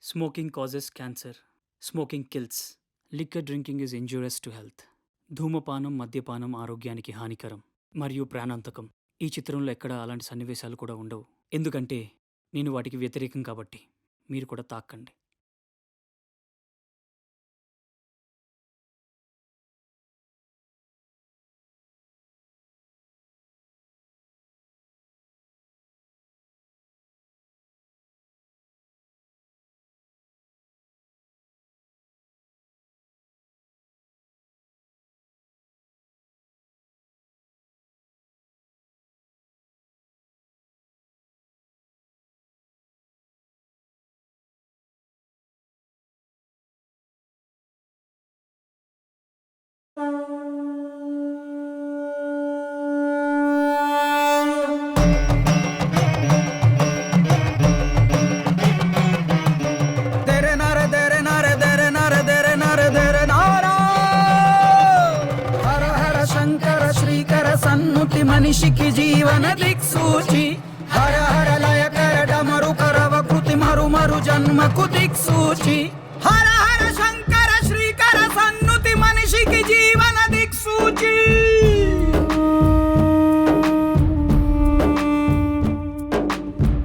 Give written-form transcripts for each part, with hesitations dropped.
Smoking causes cancer. Smoking kills. Liquor drinking is injurious to health. ధూమపానం మద్యపానం ఆరోగ్యానికి హానికరం మరియు ప్రాణాంతకం. ఈ చిత్రంలో ఎక్కడ అలాంటి సన్నివేశాలు కూడా ఉండవు. ఎందుకంటే నేను వాటికి వ్యతిరేకం కాబట్టి. మీరు కూడా తాక్కండి. మనిషికి జీవన దిక్సూచి హర హర లయకర డమరు కరవ కృతి మరు మరు జన్మకు దిక్సూచి హర హర శంకర శ్రీకర సన్నుతి మనిషికి జీవన దిక్సూచి.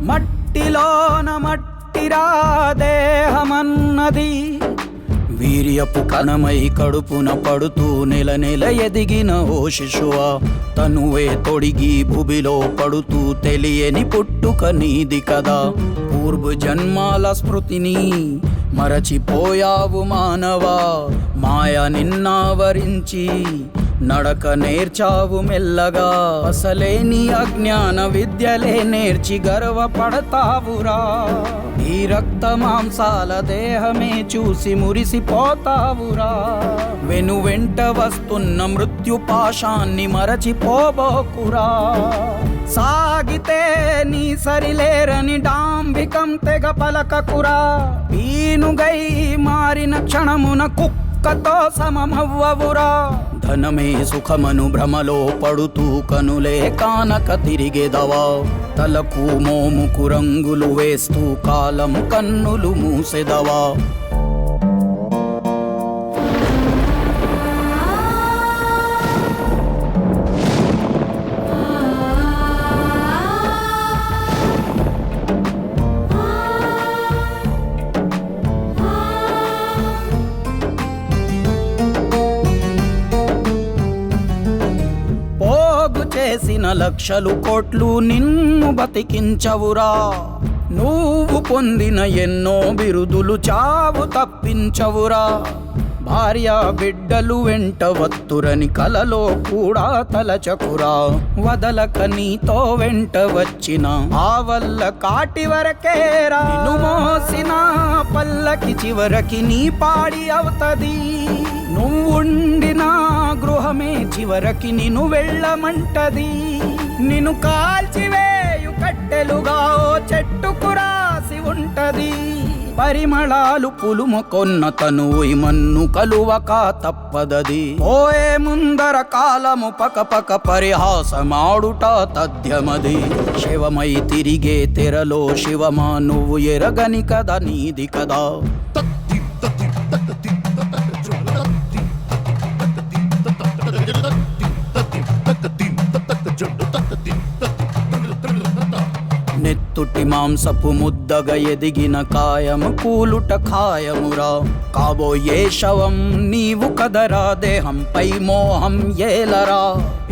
మట్టిలోన మట్టిరా దేహమన్నది వీర్యపు కణమై కడుపున పడుతూ నెల నెల ఎదిగిన ఓ శిశువా, తనువే తొడిగి భూమిలో పడుతూ తెలియని పుట్టుక నీది కదా. పూర్వ జన్మాల స్మృతిని మరచిపోయావు మానవా, మాయ నిన్నావరించి నడక నేర్చావు మెల్లగా. అసలే నీ అజ్ఞాన విద్యలే నేర్చి గర్వపడతావురా. ఈ రక్త మాంసాల దేహమే చూసి మురిసిపోతావురా. వెను వెంట వస్తున్న మృత్యు పాశాన్ని మరచిపోబోకురా. సాగితే నీ సరిలేరని డాంబికం తెగ పలకకురా. పీనుగై మారిన క్షణమున కుక్కతో సమమవ్వవురా. ధనమే సుఖమను భ్రమలో పడుతూ కనులే కానక తిరిగేదవా. తలకు మోముకు రంగులు వేస్తూ కాలం కన్నులు మూసెదవా. చేసిన లక్షలు కోట్లు నిన్ను బతికించవురా. నువ్వు పొందిన ఎన్నో బిరుదులు చావు తప్పించవురా. భార్య బిడ్డలు వెంట వత్తురని కలలో కూడా తలచకురా. వదలక నీతో వెంట వచ్చిన ఆ వల్ల కాటి వరకేరా. నిన్ను మోసిన పల్లకి చివరికి నీ పాడి అవుతది. నువ్వుండిన గృహమే చివరికి నిన్ను వెళ్ళమంటది. నిన్ను కాల్చివేయు కట్టెలుగా ఓ చెట్టుకు రాసి ఉంటది. పరిమళాలు పులుముకొన్న తనువు మన్ను కలువక తప్పదది. ఓయే ముందర కాలము పకపక పరిహాసమాడుట తథ్యమది. శివమై తిరిగే తెరలో శివమా నువ్వు ఎరగని కదా నీది కదా. నెత్తుటి మాంసపు ముద్దగా ఎదిగిన కాయము కూలుట ఖాయమురా. కాబోయే శవం నీవు కదరా. దేహంపై మోహం ఏలరా.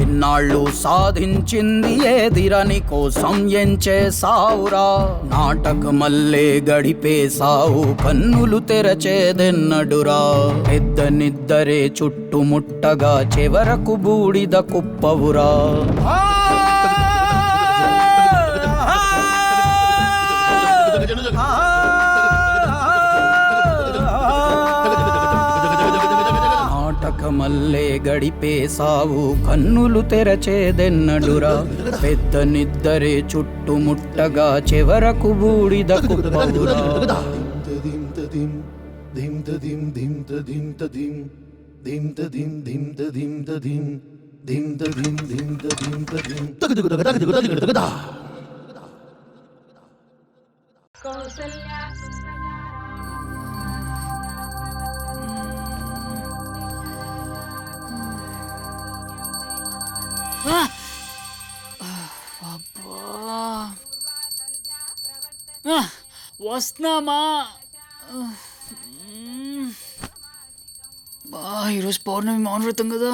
ఇన్నాళ్ళు సాధించింది ఏదిరని కోసం ఎంచే సావురా. నాటకమల్లే గడిపే సావు కన్నులు తెరచేదెన్నడురా. పెద్ద నిద్దరే చుట్టుముట్టగా చివరకు బూడిద కుప్పవురా. నాటకమల్లే గడిపే సావు కన్నులు తెరచేదెన్నడురా. పెద్ద నిద్దరే చుట్టుముట్టగా చివరకు బూడిద కుప్పవురా. వస్తున్నామా? ఈరోజు పౌర్ణమి మౌనవ్రతం కదా.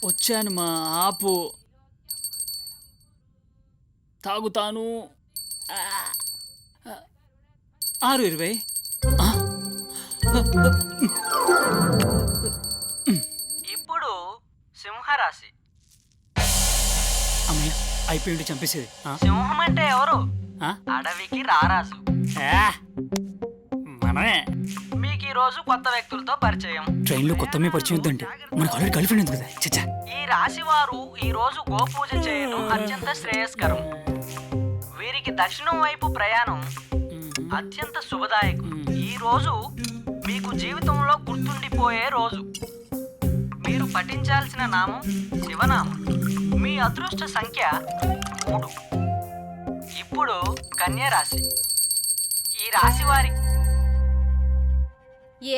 వచ్చాను మా, ఆపు, తాగుతాను. 6:20. ఇప్పుడు సింహరాశి. అమ్మయ్య, అయిపోయింది, చంపేసేది. సింహం అంటే ఎవరు? ఆ? అడవికి రారాజు. మనమే. మీకు ఈ రోజు కొత్త వ్యక్తులతో పరిచయం. ట్రైన్లో కొత్త పరిచయం వద్దంటే మనకు ఆల్రెడీ గర్ల్ ఫ్రెండ్ ఉంది కదా. చచ్చా. ఈ రాశి వారు ఈ రోజు గోపూజ చేయడం అత్యంత శ్రేయస్కరం. వీరికి దక్షిణం వైపు ప్రయాణం అత్యంత శుభదాయకం. ఈ రోజు మీకు జీవితంలో గుర్తుండిపోయే రోజు. మీరు పఠించాల్సిన నామం శివనామం. మీ అదృష్ట సంఖ్య 3. ఇప్పుడు కన్యా రాశి. ఈ రాశి వారి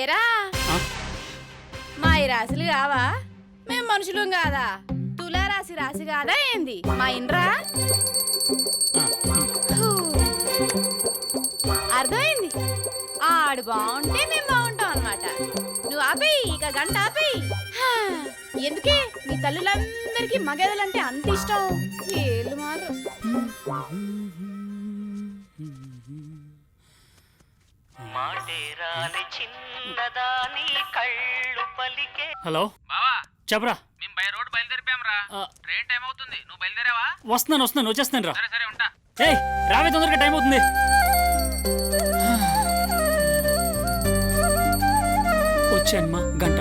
ఏరా మా ఈ రాశులు కావా? మేం మనుషులం కాదా? తులారాశి రాశి కాదా ఏంది? మా ఇండ్రా అర్థమైంది. ఆడు బాగుంటే మేము బాగుంటాం అన్నమాట. నువ్వు ఆపేయి, ఇక గంట ఆపేయి. ఎందుకే మీ తల్లులందరికీ మగదలంటే అంత ఇష్టం? ఏళ్ళు మారు. హలో బావా, చెప్పరా. మేము బై రోడ్ బయలుదేరిపాంరా. ట్రైన్ టైం అవుతుంది, నువ్వు బయలుదేరావా? వస్తున్నాను, వచ్చేస్తాను రా. సరే సరే, ఉంటా. ఏయ్ రావే, తొందరగా టైం అవుతుంది. వచ్చానమ్మా, గంట.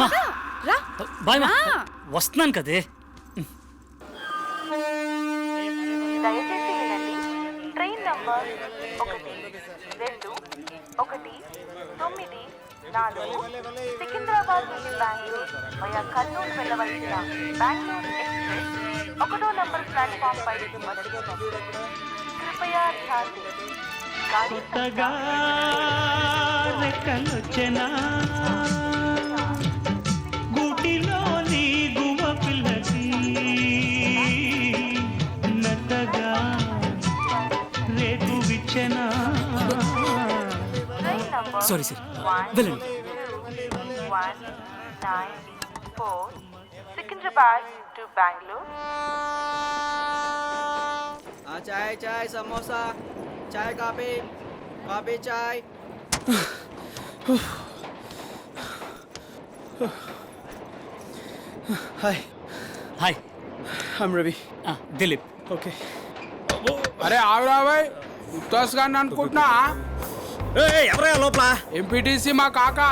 మా, బాయ్ మా, వస్తున్నాను కదే. దయచేసి వినండి. ట్రైన్ నంబర్ 1219 సికింద్రాబాద్ నుండి బెంగళూరు వయా కర్నూలు వెళ్ళవలసిన బెంగళూరు ఎక్స్ప్రెస్ 1వ నంబర్ ప్లాట్ఫామ్ పై మొదటి. కృపయా ధ్యాన్ గుటిలోని గువ పిల్లకి నటగా రేపు విచ్చనా. సారీ సార్, వెళ్ళండి. 194 Secunderabad to Bengaluru. Chai chai, samosa, chai, coffee, coffee, chai. Hi, hi, I'm Ravi. Dilip. Okay. అరే ఆవిరా బాయ్, ఉత్తాస్ గారిని అనుకుంటున్నా. ఎవరయ్యా లోపల? ఎంపీటీసీ మా కాకా.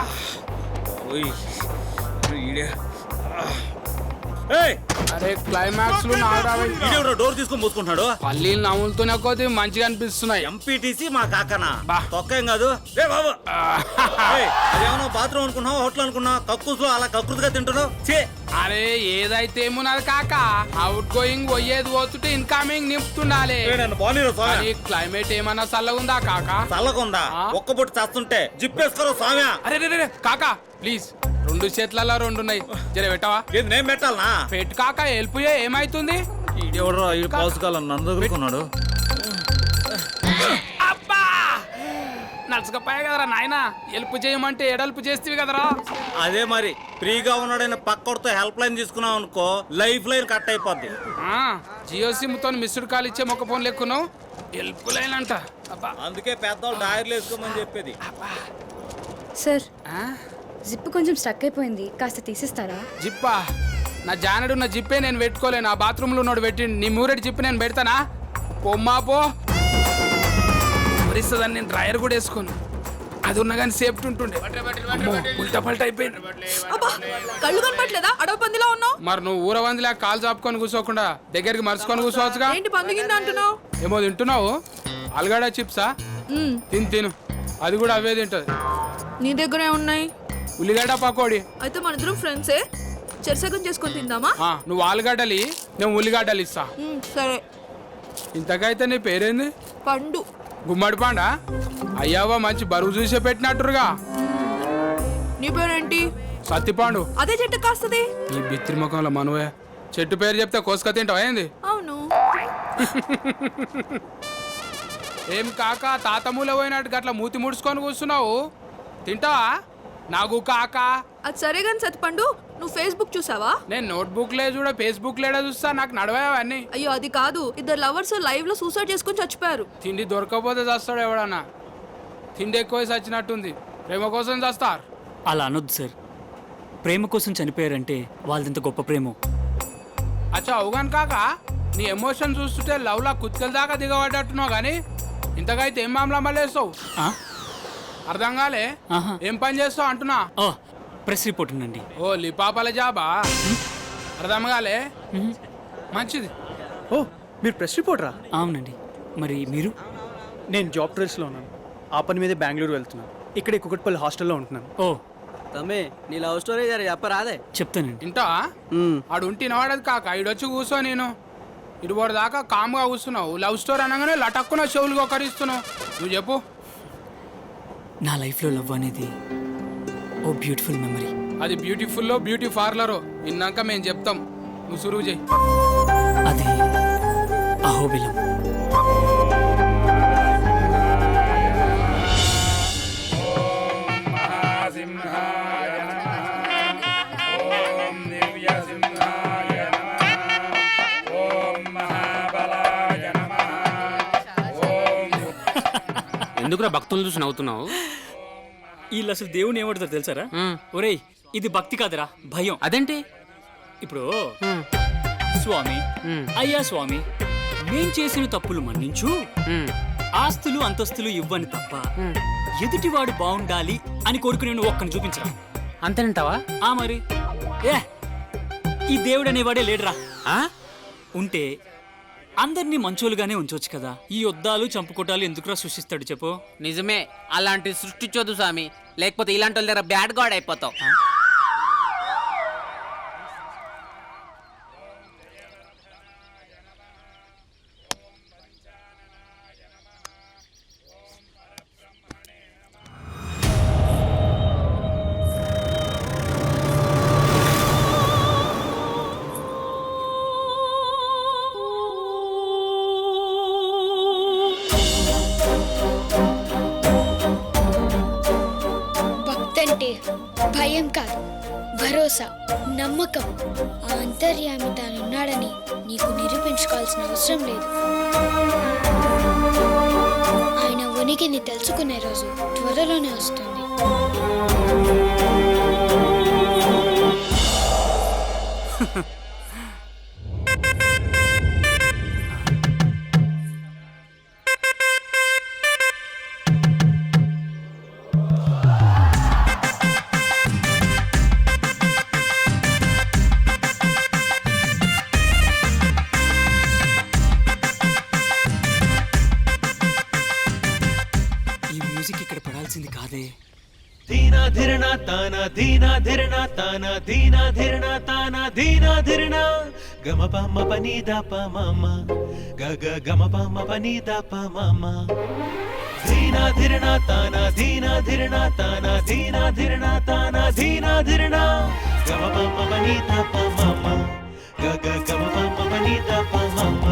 అరే క్లైమాక్స్ లో డోర్ తీసుకొని పోసుకుంటున్నాడు. పల్లీలు నవ్వులుతూనే కొద్ది మంచిగా అనిపిస్తున్నాయి. ఎంపీటీసీ మా కాకనా? బా. తొక్కేం కాదు. రే బాబు, అదేమన్నా బాత్రూమ్ అనుకున్నావు, హోటల్ అనుకున్నావు, కక్కుస్లో అలా కకృతిగా తింటున్నావు. అరే ఏదైతే ఏమున్నది కాక, అవుట్ గోయింగ్ పోయేది పోతుంటే ఇన్కమింగ్ నింపుతుండాలి. క్లైమేట్ ఏమన్నా చల్లగుందా కాక? చల్లకుందా? ఒక్క పొట్టు చస్తుంటే జిప్పేసుకోరు స్వామి. అరే రే కాకా ప్లీజ్, 2 చేతులలో 2 ఉన్నాయి, జర పెట్టవా? నేను పెట్టాలనా? పెట్టు కాక, హెల్ప్ ఏమైతుంది? నందుకున్నాడు. అబ్బా నచ్చకపోయా కదరా నాయనా, హెల్ప్ చేయమంటే ఎడల్పు చేస్తేవి కదరా. అదే మరి, ఫ్రీగా ఉన్నాడైన పక్కడితో హెల్ప్ లైన్ తీసుకున్నావు అనుకో, లైఫ్ లైన్ కట్ అయిపోద్ది. జియో సిమ్ తో మిస్డ్ కాల్ ఇచ్చే మొక్క ఫోన్ లెక్కున్నావు, హెల్ప్ లైన్ అంట. అబ్బా అందుకే పెద్దవాళ్ళు డైర్లు వేసుకోమని చెప్పేది. సార్, జిప్ కొంచెం స్టక్ అయిపోయింది, కాస్త తీసిస్తారా? జిప్పా? నా జానడు నా జిప్పే నేను పెట్టుకోలేను, ఆ బాత్రూంలో ఉన్నాడు పెట్టి. నీ మూరెడ్ జిప్ నేను పెడతానా? పొమ్మా పో, వరిస్తుందని నేను డ్రైయర్ కూడా వేసుకోను. అది ఉన్నా కానీ సేఫ్టీ ఉంటుండే. అమ్మో, ఉల్టా పల్టా అయిపోయింది. కళ్ళు కనపట్లేదా? అడవి పందిలా ఉన్నావు. మరి నువ్వు ఊరవందిలా కాలు చాపుకొని కూర్చోకుండా దగ్గరికి మరుచుకొని కూర్చోవచ్చుగా. ఏంటి పందుగిందా అంటున్నావు? ఏమో తింటున్నావు? ఆలుగడ్డ చిప్సా? తిను, అది కూడా అవే తింటది. నీ దగ్గరే ఉన్నాయి. ఉల్లిగడ్డ పకోడీ. అయితే మన ఇద్దరం ఫ్రెండ్సే, చెరసగం చేసుకొని తిందామా? నువ్వు ఆలుగడ్డలి, నేను ఉల్లిగడ్డలు ఇస్తా. సరే. ఇంతకైతే నీ పేరేంది? పండు. గుమ్మడి పండా? అయ్యావా, మంచి బరువు చూసే పెట్టినట్టురుగా. నీ పేరేంటి? సత్తిపాండు. అదే చెట్టు కాస్తది. నీ బిత్రి ముఖంలో మనవే. చెట్టు పేరు చెప్తే కోసుక తింటావా ఏంది? అవును. ఏం కాక తాతమూల పోయినట్టు గట్ల మూతి ముడుచుకొని కూర్చున్నావు, తింటావా? నాకు కాక. అది సరే గాని సత్తిపండు, నువ్వు ఫేస్బుక్ చూసావా? నేను నోట్బుక్ లే చూడ, ఫేస్బుక్ లేడా చూస్తా. నాకు నడవని. అయ్యో అది కాదు, ఇద్దరు లవర్స్ లైవ్ లో సూసైడ్ చేసుకొని చచ్చిపోయారు. తిండి దొరకకపోతే చస్తాడు ఎవడన్నా. తిండి ఎక్కువ చచ్చినట్టుంది. ప్రేమ కోసం చస్తారు. అలా అనొద్దు సార్. ప్రేమ కోసం చనిపోయారంటే వాళ్ళదింత గొప్ప ప్రేమ. అచ్చా అవుగాను కాక, నీ ఎమోషన్ చూస్తుంటే లవ్లా కుత్కల దాకా దిగబడ్డట్టున్నావు కానీ ఇంతకైతే ఏం మామలా మళ్ళేస్తావు? అర్థం కాలే. ఏం పని చేస్తావు అంటున్నా? ప్రెస్ రిపోర్ట్ ఉందండి. ఓ లిపాపల జాబా? అర్థం కాలే. మంచిది. ఓ మీరు ప్రెస్ రిపోర్టరా? అవునండి. మరి మీరు? నేను జాబ్ ట్రైల్స్లో ఉన్నాను. ఆ పని మీదే బెంగళూరు వెళ్తున్నాను. ఇక్కడ కుకట్పల్లి హాస్టల్లో ఉంటున్నాను. ఓ తమ్మి, నీ లవ్ స్టోరీ జర చెప్పరాదే. చెప్తానండి. ఇంటా ఆడు ఉంటినవాడది కాక ఇడొచ్చి కూర్చో. నేను ఇటుబడి దాకా కామ్గా కూర్చున్నావు. లవ్ స్టోరీ అనగానే లటక్కున చెవులు ఒకరిస్తున్నావు. నువ్వు చెప్పు. నా లైఫ్లో లవ్ అనేది ఓ బ్యూటిఫుల్ మెమరీ. అది బ్యూటిఫుల్లో బ్యూటీ పార్లరో విన్నాక మేము చెప్తాం. నువ్వు సురువు చేయి. అది అహోబిలం. ఎందుకురా భక్తులు చూసి నవ్వుతున్నావు? వీళ్ళు అసలు దేవుని ఏమంటారు తెలుసారా? ఒరేయ్, ఇది భక్తి కాదురా, భయం. అదేంటి? ఇప్పుడు స్వామి, అయ్యా స్వామి, మేం చేసిన తప్పులు మన్నించు, ఆస్తులు అంతస్తులు ఇవ్వని తప్ప ఎదుటివాడు బాగుండాలి అని కోరుకునే నువ్వు ఒక్కని చూపించరా. అంతేనంటావా? మరి ఈ దేవుడు అనేవాడే లేడురా. ఉంటే అందరినీ మంచోలుగానే ఉంచవచ్చు కదా. ఈ యుద్ధాలు చంపుకోటాలు ఎందుకురా సృష్టిస్తాడు చెప్పు? నిజమే, అలాంటి సృష్టించొద్దు స్వామి, లేకపోతే ఇలాంటి వాళ్ళ దగ్గర బ్యాడ్ గాడ్ అయిపోతావు. భయం కాదు, భరోసా, నమ్మకం. ఆ అంతర్యామి తానున్నాడని నీకు నిరూపించుకోవాల్సిన అవసరం లేదు. ఆయన ఉనికిని తెలుసుకునే రోజు త్వరలోనే వస్తుంది. ఇక్కడ పడాల్సింది కాదే. దీనా ధిరణ తానా దీనా ధిరణ తానా దీనా ధిరణ తానా దీనా ధిరణ గమ పమ పని దప మమ గగ గమ పమ పని దప మమ దీనా ధిరణ తానా దీనా ధిరణ తానా దీనా ధిరణ తానా దీనా ధిరణ గమ పమ పని దప మమ గగ గమ పమ పని దప మమ.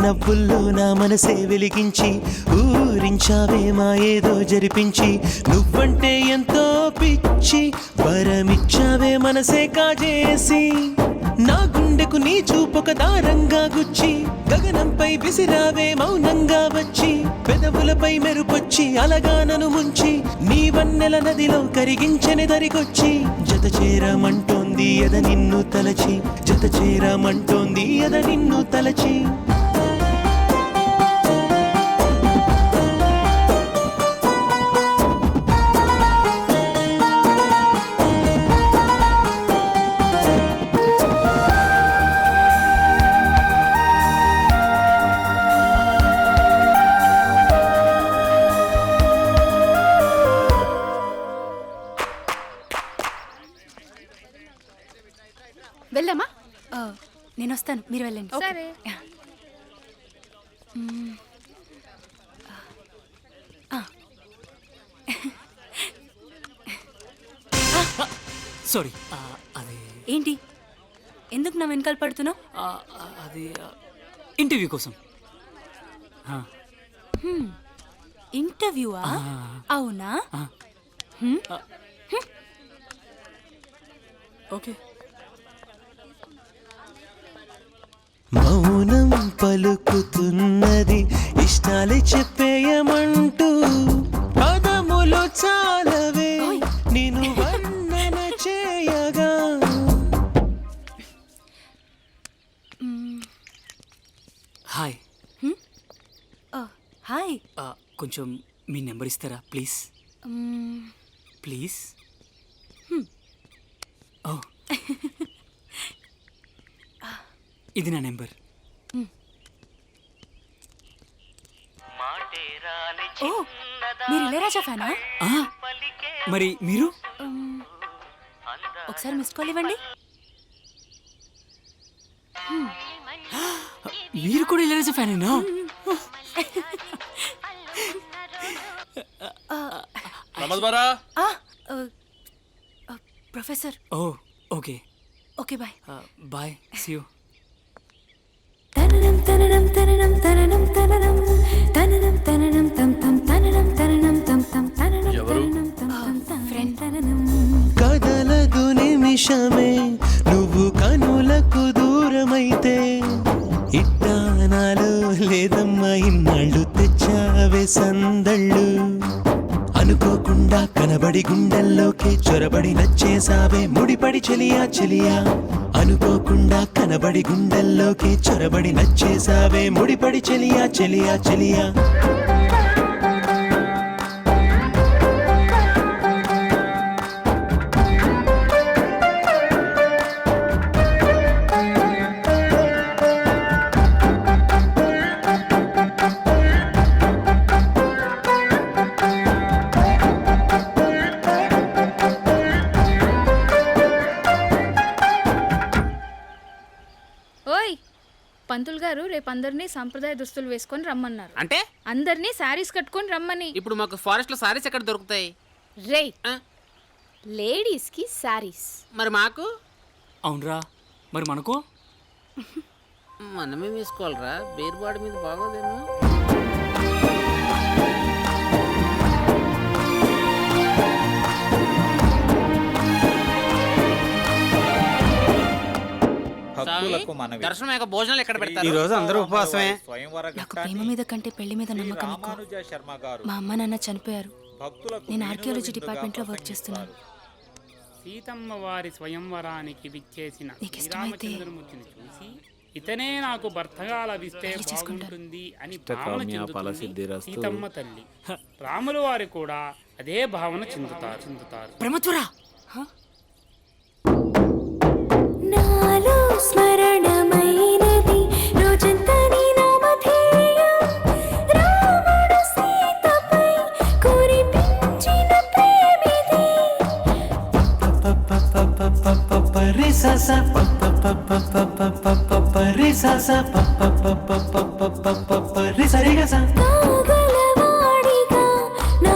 నవ్వుల్లో నా మనసే వెలిగించి ఊరించావే మా ఏదో జరిపించి నువ్వంటే ఎంతో పిచ్చి వరమిచ్చావే మనసే కాజేసి నా గుండెకు నీ చూపొక దారంగా గుచ్చి గగనంపై విసిరావే మౌనంగా వచ్చి పెదవులపై మెరుపొచ్చి అలగా నను ముంచి నీ వన్నెల నదిలో కరిగించని దరికొచ్చి జత చేరమంటోంది అంటోంది ఎద నిన్ను తలచి, జత చేరమంటోంది ఎద నిన్ను తలచి. వెళ్దామా? నేను వస్తాను, మీరు వెళ్ళండి. సరే. సారీ, అది ఏంటి, ఎందుకు నా వెనకాల పడుతున్నావు? అది ఇంటర్వ్యూ కోసం. ఇంటర్వ్యూవా? అవునా? ఓకే. మౌనం పలుకుతున్నది ఇష్టాలే చెప్పేయమంటూ, పదములు చాలవే నిన్ను వర్ణన చేయగా. హాయ్. హాయ్. కొంచెం మీ నెంబర్ ఇస్తారా ప్లీజ్? ప్లీజ్. ఓ, ఇది నా నెంబర్. ఓ, మీరు ఇళయరాజా ఫ్యానా? మరి మీరు? ఒకసారి మిస్ కాల్ ఇవ్వండి. మీరు కూడా ఇళయరాజా ఫ్యానేనా? Professor. Oh, okay. Okay, bye. Bye, see you. కదలదు నిమిషమే నువ్వు కనులకు దూరమైతే, ఇట్టానాలు లేదమ్మా ఇన్నాళ్ళు తెచ్చావే సందళ్ళు. అనుకోకుండా కనబడి గుండెల్లోకి చొరబడి నచ్చేసావే ముడిపడి చెలియా చెలియా. అనుకోకుండా కనబడి గుండెల్లోకి చొరబడి నచ్చేసావే ముడిపడి చెలియా చెలియా చెలియా. ఓయ్, పంతులు గారు రేపు అందరినీ సంప్రదాయ దుస్తులు వేసుకొని రమ్మన్నారు. అంటే అందరినీ శారీస్ కట్టుకొని రమ్మని. ఇప్పుడు మాకు ఫారెస్ట్ లో సారీస్ ఎక్కడ దొరుకుతాయి? రే, లేడీస్ కి శారీస్. మరి మాకు? అవునరా, మరి మనకు? మనమే వేసుకోవాలరా, బేరుబాడి మీద బాగోదేమో. దర్శనం యొక్క భోజనాలు ఎక్కడ పెడతారు? ఈ రోజు అందరూ ఉపవాసమే. నాకు ప్రేమ మీద కంటే పెళ్లి మీద నమ్మకం ఎక్కువ. మా అమ్మ నాన్న చనిపోయారు. నేను ఆర్కియాలజీ డిపార్ట్మెంట్ లో వర్క్ చేస్తున్నాను. సీతమ్మ వారి స్వయంవరానికి విచ్చేసిన నీకు ఇష్టమైతే శ్రీరామచంద్రమూర్తిని చూసి ఇతనే నాకు భర్తగా లభిస్తే బాగుంటుంది అని భావన చెందుతుంది సీతమ్మ తల్లి. రాములు వారు కూడా అదే భావన చెందుతారు. ప్రమత్వరా, నాలో స్మరణమైనది రోజంతా నీ నామధేయం. రాముడు సీతపై కురిపించిన ప్రేమిది. కాగలవాడిగా నా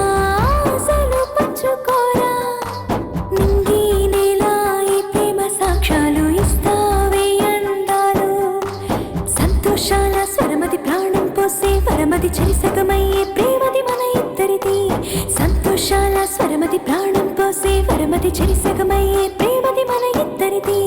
ఆశలు పంచుకోరా. నింగి నేల ఈ ప్రేమ సాక్ష్యాలు ఇస్తావే అందాలు. సంతోషాల స్వరమది ప్రాణం పోసే వరమది చెరిసగమయ్యే ప్రేమది మన ఇద్దరిది. సంతోషాల స్వరమది ప్రాణం పోసే వరమది చెరిసగమయ్యే ప్రేమది మన ఇద్దరిది.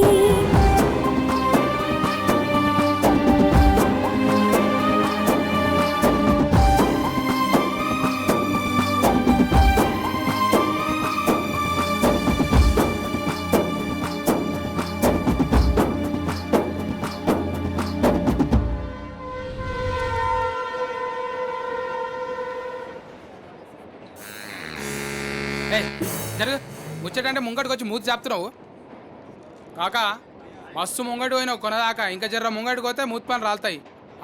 ముచ్చటంటే ముంగటికి వచ్చి మూతి చెప్తున్నావు కాకా మస్తు ముంగటి పోయినావు కొనదాకా ఇంకా జర్ర ముంగటికి పోతే మూతి పని రాలుతాయి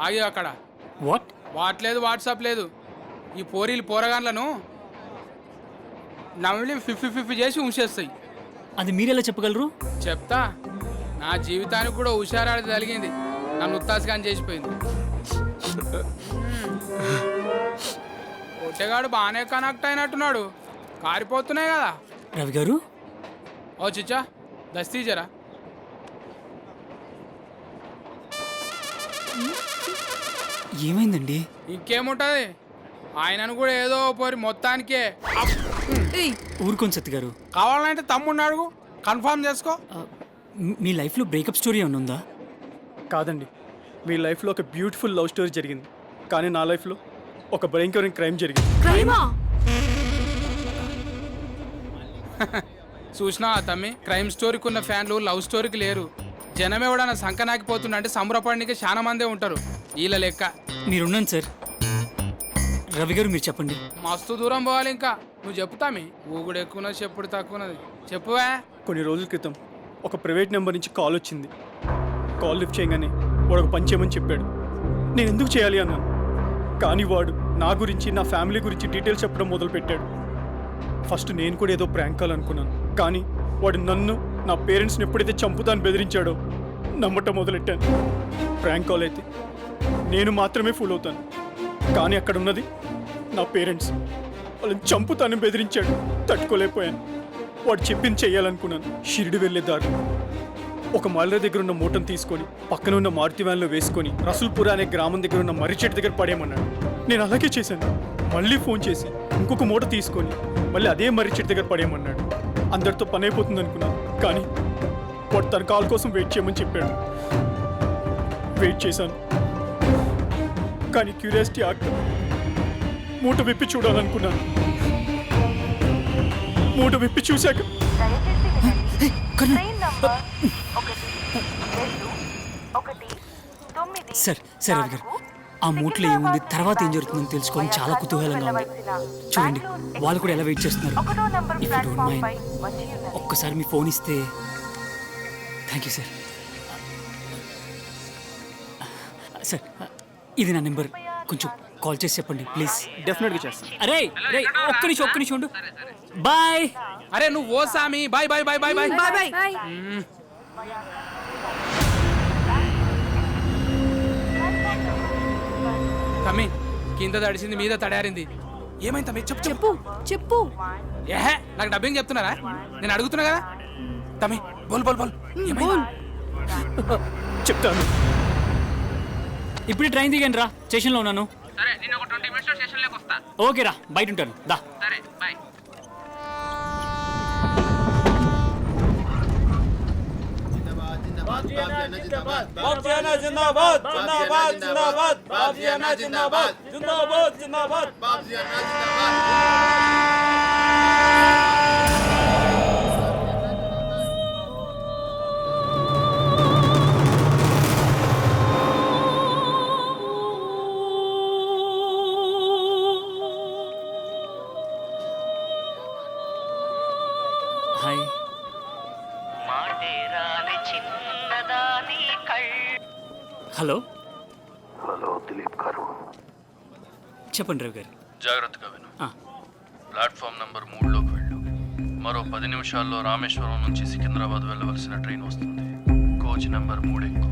ఆగి అక్కడ వాట్? వాట్ లేదు వాట్సాప్ లేదు ఈ పోరీలు పోరగాన్లను నవ్వులు 50-50 చేసి ఉంచేస్తాయి. అది మీరెలా చెప్పగలరు? చెప్తా, నా జీవితానికి కూడా హుషారాడి తగిలింది, నన్ను ఉత్తాసగాని చేసిపోయింది. ఒట్టెగాడు బాగానే కనెక్ట్ అయినట్టున్నాడు, కారిపోతున్నాయి కదా. రవి గారు ఓ చిచ్చా దస్తీ జరా. ఏమైందండి? ఇంకేముంటది, ఆయనను కూడా ఏదో పోరి మొత్తానికే. ఊరుకోండి సత్తి గారు. కావాలంటే తమ్ముడిని అడుగు, కన్ఫర్మ్ చేసుకో. మీ లైఫ్లో బ్రేకప్ స్టోరీ ఏమైనా ఉందా? కాదండి, మీ లైఫ్లో ఒక బ్యూటిఫుల్ లవ్ స్టోరీ జరిగింది, కానీ నా లైఫ్లో ఒక భయంకరమైన క్రైమ్ జరిగింది. చూసినా తమ్మి, క్రైమ్ స్టోరీకి ఉన్న ఫ్యాన్లు లవ్ స్టోరీకి లేరు. జనం ఎవడన్నా సంకనాకిపోతున్నా అంటే సంబరపడడానికి చాలా మందే ఉంటారు వీళ్ళ లెక్క. మీరున్నాను సార్. రవి గారు మీరు చెప్పండి. మస్తు దూరం పోవాలి ఇంకా. నువ్వు చెప్పుతామి, ఊగుడు ఎక్కువన్నది చెప్పుడు తక్కువన్నది. చెప్పువా. కొన్ని రోజుల క్రితం ఒక ప్రైవేట్ నెంబర్ నుంచి కాల్ వచ్చింది. కాల్ లిఫ్ట్ చేయగానే వాడు ఒక పని చేయమని చెప్పాడు. నేను ఎందుకు చేయాలి అన్నాను, కానీ వాడు నా గురించి నా ఫ్యామిలీ గురించి డీటెయిల్స్ చెప్పడం మొదలుపెట్టాడు. ఫస్ట్ నేను కూడా ఏదో ప్రాంక్ కాల్ అనుకున్నాను, కానీ వాడు నన్ను నా పేరెంట్స్ని ఎప్పుడైతే చంపుతాను బెదిరించాడో నమ్మటం మొదలెట్టాను. ప్రాంక్ కాల్ అయితే నేను మాత్రమే ఫూల్ అవుతాను, కానీ అక్కడ ఉన్నది నా పేరెంట్స్. వాళ్ళని చంపుతాను బెదిరించాడు, తట్టుకోలేకపోయాను. వాడు చెప్పింది చెయ్యాలనుకున్నాను. షిరిడి వెళ్ళే దారిలో ఒక మల్ల దగ్గర ఉన్న మూటను తీసుకొని పక్కన ఉన్న మారుతి వ్యాన్లో వేసుకొని రసూల్పుర అనే గ్రామం దగ్గర ఉన్న మర్రి చెట్టు దగ్గర పడేయమన్నాడు. నేను అలాగే చేశాను. మళ్ళీ ఫోన్ చేసి ఇంకొక మూట తీసుకొని మళ్ళీ అదే మర్రి చెట్టు దగ్గర పడేయమన్నాడు. అందరితో పని అయిపోతుంది అనుకున్నాను, కానీ వాడు తన కాల్ కోసం వెయిట్ చేయమని చెప్పాడు. వెయిట్ చేశాను, కానీ క్యూరియాసిటీ ఆట మూట విప్పి చూడాలనుకున్నాను. మూట విప్పి చూశాక train number 1-2-1-9 sir sir Ravi గారు, ఆ మూట్లో ఏముంది, తర్వాత ఏం జరుగుతుందని తెలుసుకోవడం చాలా కుతూహలంగా ఉంది. చూడండి, వాళ్ళు కూడా ఎలా వెయిట్ చేస్తున్నారు. ఇఫ్ యూ డోంట్ మైండ్ ఒక్కసారి మీ ఫోన్ ఇస్తే. Thank you sir. సార్ ఇది నా నెంబర్, కొంచెం కాల్ చేసి చెప్పండి ప్లీజ్. డెఫినెట్గా చేస్తాను. అరే రే ఒక్క నిమిషం ఉండు. బాయ్. అరే నువ్వు ఓ సామి, bye bye bye bye bye bye bye. తమ్మి, కింద తడిసింది మీద తడారింది. ఏమైంది తమ్మి, చెప్పు చెప్పు చెప్పు. ఏహే, నాకు డబ్బింగ్ చెప్తున్నారా? నేను అడుగుతున్నా కదా. తమ్మి బోల్ బోల్ బోల్. చెప్తాను. ఇప్పుడు ట్రైన్ దిగాను రా, స్టేషన్లో ఉన్నాను. సరే, నేను ఒక 20 minutes స్టేషన్లోకి వస్తా. ఓకే రా, బయట ఉంటాను. దా. సరే bye. Hi. Hello hello Dileep garu, చెప్పండి రవి గారు. జాగ్రత్తగా విను. ప్లాట్ఫామ్ నెంబర్ 3లోకి వెళ్ళు. మరో 10 నిమిషాల్లో రామేశ్వరం నుంచి సికింద్రాబాద్ వెళ్ళవలసిన ట్రైన్ వస్తుంది. కోచ్ నెంబర్ 3 ఎక్కు.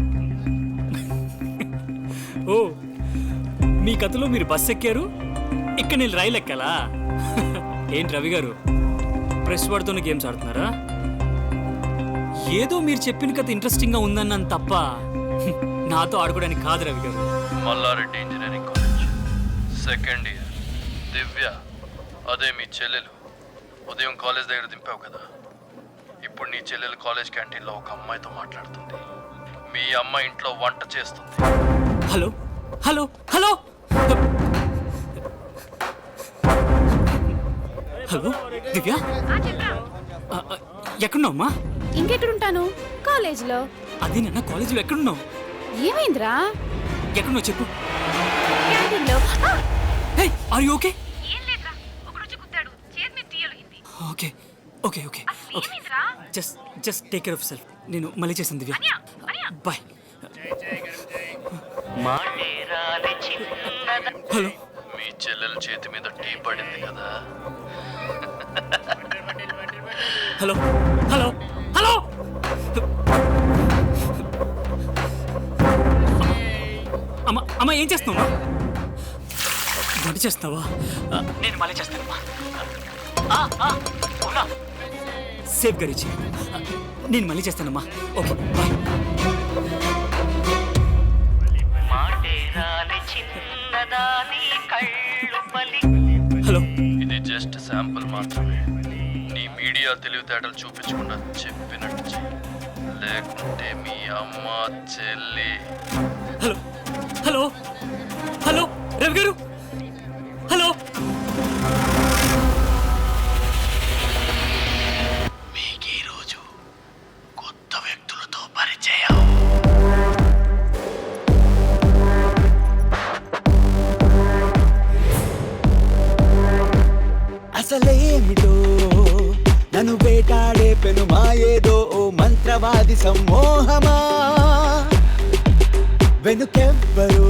ఓ, మీ కథలో మీరు బస్ ఎక్కారు, ఇక్కడ నేను రైలు ఎక్కాలా? ఏంటి రవి గారు, ప్రెస్ వాడుతోనే గేమ్స్ ఆడుతున్నారా? ఏదో మీరు చెప్పిన కథ ఇంట్రెస్టింగ్గా ఉందన్నాను తప్ప నాతో ఆడుకోవడానికి కాదు Ravi garu. Malla Reddy engineering college, second year. Divya, అదే మీ చెల్లెలు, ఉదయం కాలేజ్ దగ్గర దింపావు కదా. ఇప్పుడు నీ చెల్లెలు కాలేజ్ క్యాంటీన్లో ఒక అమ్మాయితో మాట్లాడుతుంది. మీ అమ్మ ఇంట్లో వంట చేస్తుంది. హలో హలో హలో హలో దివ్య, ఎక్కడున్నావు అమ్మా? ఇంకెక్కడుంటాను, కాలేజీలో. అది నాన్న, కాలేజీలో ఎక్కడున్నావు? ఏమైందిరా? ఎక్కడున్నావు చెప్పు. క్యాంటీన్లో. Are you okay? ఏం లేదురా, ఒకరోజు కుట్టాడు, చేతి మీద తీయలిగింది. Okay okay okay okay just take care of self. నేను మళ్ళీ చేస్తాను దివ్య. బాయ్. హలో. మీ చెల్లెల చేతి మీద టీ పడింది కదా. Hello hello hello. అమ్మా ఏం చేస్తున్నావు? వంట చేస్తున్నావా? నేను మళ్ళీ చేస్తానమ్మా. సేఫ్ గరీచి. నేను మళ్ళీ చేస్తానమ్మా. Okay bye. హలో. ఇది జస్ట్ శాంపుల్ మాత్రమే. నీ మీడియా తెలివితేటలు చూపించకుండా చెప్పినట్టు చెయ్యి, లేకుంటే మీ అమ్మ చెల్లి. హలో హలో హలో రవి గారు. హలో. మీకు ఈరోజు కొత్త వ్యక్తులతో పరిచయం. అసలేమిటో నన్ను వేటాడే పెనుమాయేదో ఓ మంత్రవాది సమ్మోహమా, వెనుకెవ్వరో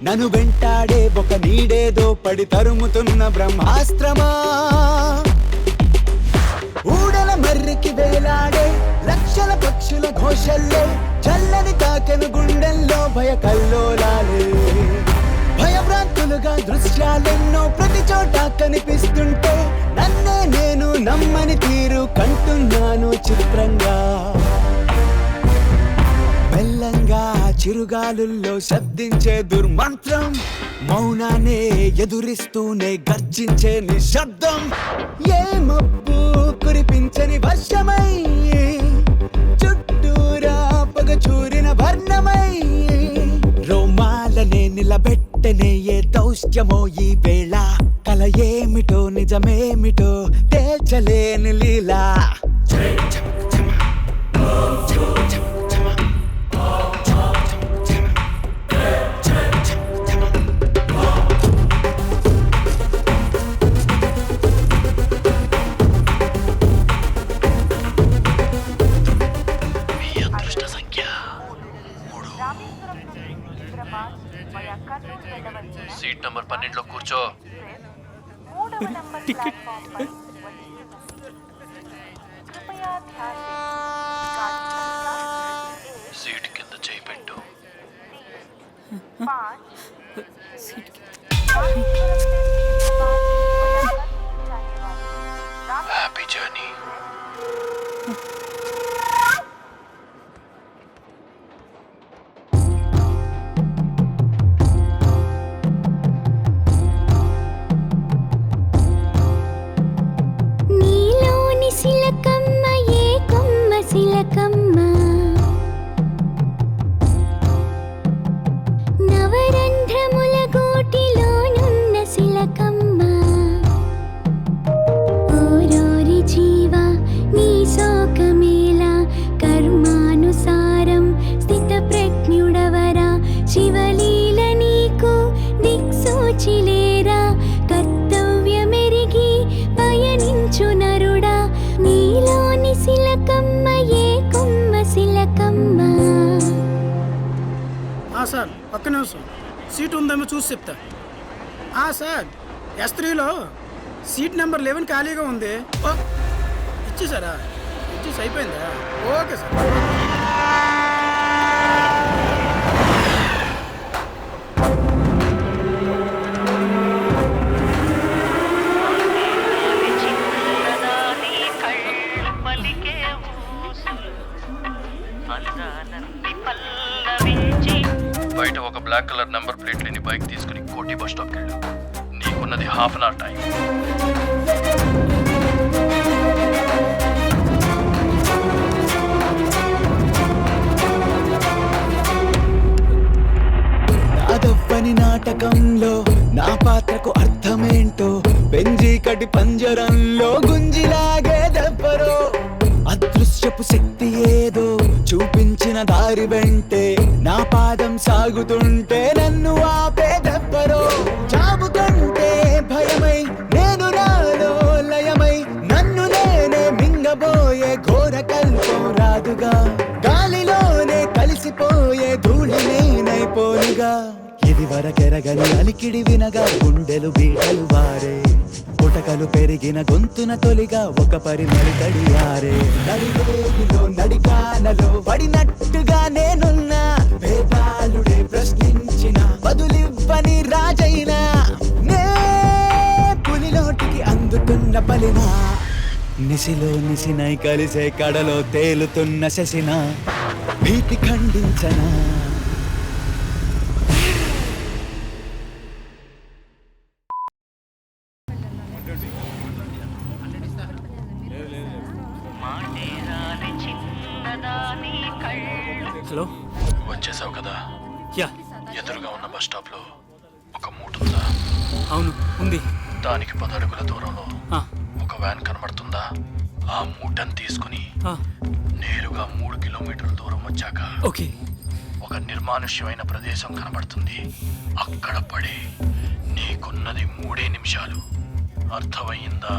నన్ను వెంటాడే ఒక నీడేదో పడి తరుముతున్న బ్రహ్మాస్త్రమా, ఊడల మర్రికి వేలాడే లక్షల పక్షుల ఘోషల్లే చల్లని తాకెను గుండెల్లో భయ కల్లోలాలే, భయభ్రాంతులుగా దృశ్యాలెన్నో ప్రతి చోట కనిపిస్తుంటే నన్నే నేను నమ్మని తీరు కంటున్నాను చిత్రంగా. మెల్లంగా చిరుగాలుల్లో శబ్దించే దుర్మంత్రం, మౌనానే ఎదురిస్తూనే గర్జించే నిశ్శబ్దం, ఏ మబ్బు కురిపించని వర్షమై చుట్టూరా పగచూరిన వర్ణమై, రోమాలనే నిలబెట్టనే ఏ దౌష్ట్యమో ఈ వేళ, కల ఏమిటో నిజమేమిటో తేల్చలేని లీలా. సీట్ నంబర్ 12లో కూర్చో. సీట్ కింద చేయి పెట్టు. Happy journey. సిలకమ్మ ఏ కొమ్మ సిలకమ్మ, నవరంధ్రముల గోటిలోనున్న సిలకమ్మ, ఓరోరి జీవ నీ శోకమేలా, కర్మానుసారం స్థిత ప్రజ్ఞుడవరా, శివలీల నీకు దిక్సూచిలేరా, కర్తవ్యమెరిగి పయనించు నరుడా, నీలోని సిలకమ్మ ఏ కొమ్మ సిలకమ్మ. సార్ ఒక్క నిమిషం, సీట్ ఉందేమో చూసి చెప్తా. సార్ S3లో సీట్ నెంబర్ 11 ఖాళీగా ఉంది. ఇచ్చేసారా? ఇచ్చేసి అయిపోయిందా? Okay sir. బయట ఒక బ్లాక్ కలర్ నెంబర్ ప్లేట్ లేని బైక్ తీసుకుని కోటి బస్ స్టాప్కి వెళ్ళు. నీకున్నది ½ అన్ అవర్ టైం. నాదవ్వని నాటకంలో నా పాత్రకు అర్థమేంటో, పెంజీకటి పంజరంలో గుంజిలాగే దెబ్బరో, అదృశ్యపు శక్తి ఏదో చూపించిన దారి వెంటే నా పాదం సాగుతుంటే నన్ను ఆపే దెబ్బరో, చావు కంటే భయమై నేను నాలో లయమై నన్ను నేనే మింగ రాదుగా గాలిలోనే కలిసిపోయే ధూళి నేనైపోనుగా ఇది వరకెరగని అలికిడి వినగా గుండెలు బీటలు వారే పుటకలు పెరిగిన గొంతున తొలిగా ఒక పరిమళి తడియారే నడివేదిలో నడికాలలో పడినట్టుగా నేనున్నా వేదాలుడే ప్రశ్నించిన బదులివ్వని రాజైనా నే పులిలోటికి అందుతున్న బలినా నిసిలో నిసినై కలిసే కడలో తేలుతున్న శశిన భీతి ఖండించనా హలో, వచ్చేసావు కదా? యా, ఎదురుగా ఉన్న బస్ స్టాప్ లో ఒక మూట ఉందా? అవును ఉంది. దానికి 10 అడుగుల దూరంలో ఆ, ఒక వ్యాన్ కనబడుతుందా? ఆ మూటను తీసుకుని ఆ, నేరుగా 3 కిలోమీటర్ల దూరం వచ్చాక ఓకే. ఒక నిర్మానుష్యమైన ప్రదేశం కనబడుతుంది. అక్కడ పడి నీకున్నది 3 నిమిషాలు. అర్థమయ్యిందా?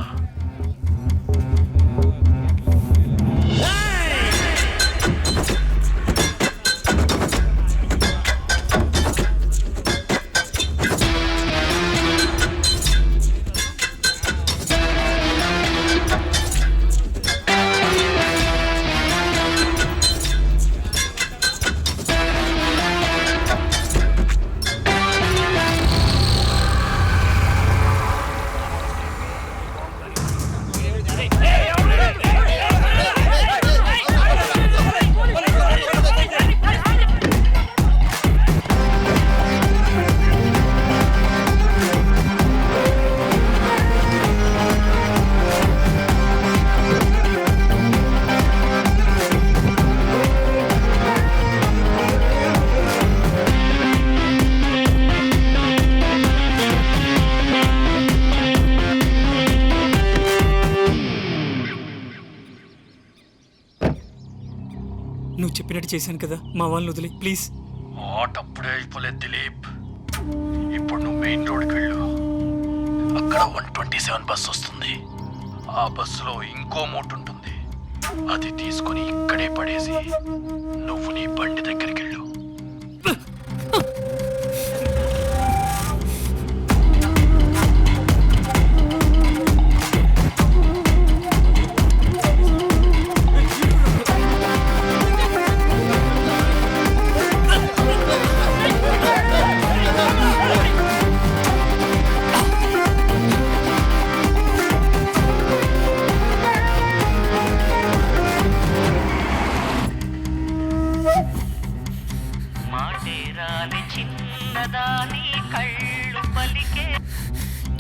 నువ్వు చెప్పినట్టు చేశాను కదా, మా వాళ్ళని వదిలే ప్లీజ్. అప్పుడే అయిపోలేదు దిలీప్. ఇప్పుడు నువ్వు మెయిన్ రోడ్కి వెళ్ళు. అక్కడ 127 బస్సు వస్తుంది. ఆ బస్సులో ఇంకో మూట ఉంటుంది. అది తీసుకుని ఇక్కడే పడేసి నువ్వు నీ బండి దగ్గరికి వెళ్ళు.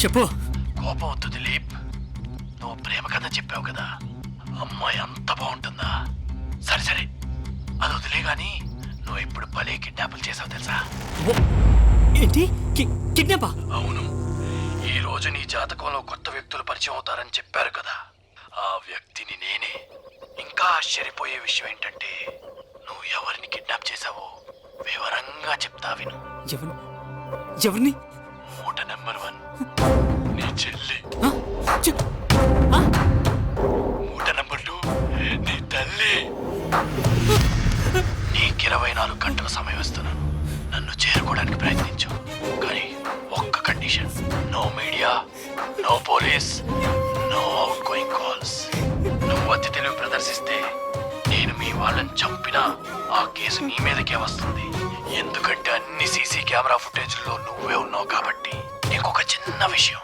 చెప్పు. కోపం వద్దు దిలీప్. నువ్వు ప్రేమ కథ చెప్పావు కదా, అమ్మాయి అంత బాగుంటుందా? సరే సరే, అది వదిలే గాని నువ్వు ఇప్పుడు భలే కిడ్నాపులు చేసావు తెలుసా? ఏంటి కిడ్నాపా? అవును. ఈ రోజు నీ జాతకంలో కొత్త వ్యక్తులు పరిచయం అవుతారని చెప్పారు కదా, ఆ వ్యక్తిని నేనే. ఇంకా ఆశ్చర్యపోయే విషయం ఏంటంటే నువ్వు ఎవరిని కిడ్నాప్ చేశావో వివరంగా చెప్తా విను. ఎవరిని? మూట నెంబర్ 1 నీ చెల్లి. మూట నెంబర్ 2 నీ తల్లి. నీకు 24 గంటల సమయం ఇస్తున్నాను. నన్ను చేరుకోవడానికి ప్రయత్నించు, కానీ ఒక్క condition. No media, no police, no outgoing calls. నువ్వు అతి తెలివి ప్రదర్శిస్తే నేను మీ వాళ్ళని చంపినా ఆ కేసు నీ మీదకే వస్తుంది. ఎందుకంటే అన్ని సీసీ కెమెరా ఫుటేజ్లో నువ్వే ఉన్నావు కాబట్టి. నీకొక చిన్న విషయం,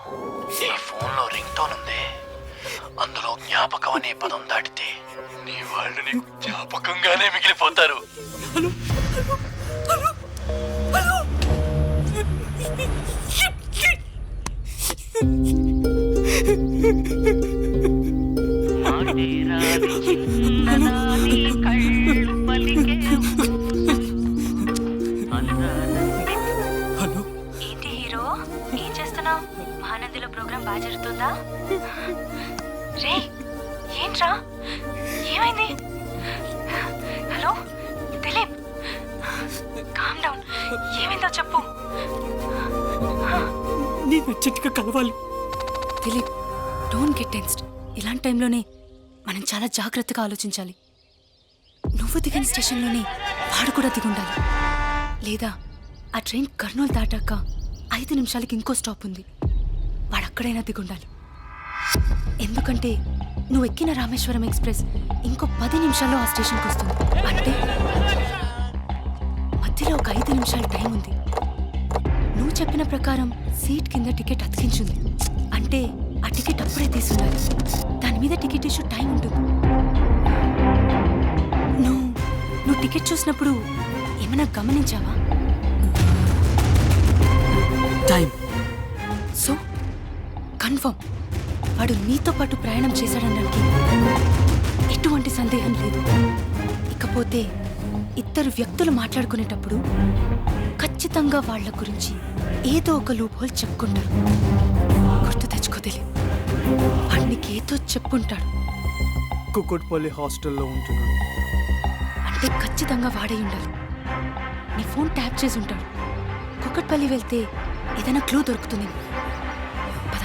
నీ ఫోన్లో రింగ్ టోన్ ఉందే, అందులో జ్ఞాపకం అనే పదం దాటితే నీ వాళ్ళు నీకు జ్ఞాపకంగానే మిగిలిపోతారు. ఏంటి హీరో, ఏం చేస్తున్నావు? మహానందిలో ప్రోగ్రాం బాగా జరుగుతుందా? రే ఏంట్రా, ఏమైంది? Hello Dilip, calm down. ఏమైందో చెప్పు. నేను చెట్టుగా కలవాలి. Dilip, don't get tensed. ఇలాంటి టైంలోనే మనం చాలా జాగ్రత్తగా ఆలోచించాలి. నువ్వు దిగిన స్టేషన్లోనే వాడు కూడా దిగుండాలి. లేదా ఆ ట్రైన్ కర్నూలు దాటాక 5 నిమిషాలకి ఇంకో స్టాప్ ఉంది, వాడు అక్కడైనా దిగుండాలి. ఎందుకంటే నువ్వు ఎక్కిన రామేశ్వరం ఎక్స్ప్రెస్ ఇంకో 10 నిమిషాల్లో ఆ స్టేషన్కి వస్తుంది. అంటే మధ్యలో ఒక 5 నిమిషాల టైం ఉంది. నువ్వు చెప్పిన ప్రకారం సీట్ కింద టికెట్ అతికించుంది. అంటే ఆ టికెట్ అప్పుడే తీసుండాలి. దాని మీద టికెట్ ఇష్యూ టైం ఉంటుంది. నువ్వు టికెట్ చూసినప్పుడు ఏమైనా గమనించావా? టైం. సో కన్ఫర్మ్ వాడు నీతో పాటు ప్రయాణం చేశాడనడానికి ఎటువంటి సందేహం లేదు. ఇకపోతే ఇద్దరు వ్యక్తులు మాట్లాడుకునేటప్పుడు ఖచ్చితంగా వాళ్ళ గురించి ఏదో ఒక లూప్ హోల్ చెప్పుకుంటారు. గుర్తు తెచ్చుకోదలే, వాడు నీకేదో చెప్పుంటాడు. కుక్కట్పల్లి హాస్టల్లో ఉంటున్నాను అంటే ఖచ్చితంగా వాడే ఉండాలి. నీ ఫోన్ ట్యాప్ చేసి ఉంటాడు. కుక్కట్పల్లి వెళ్తే ఏదైనా క్లూ దొరుకుతుంది. పద.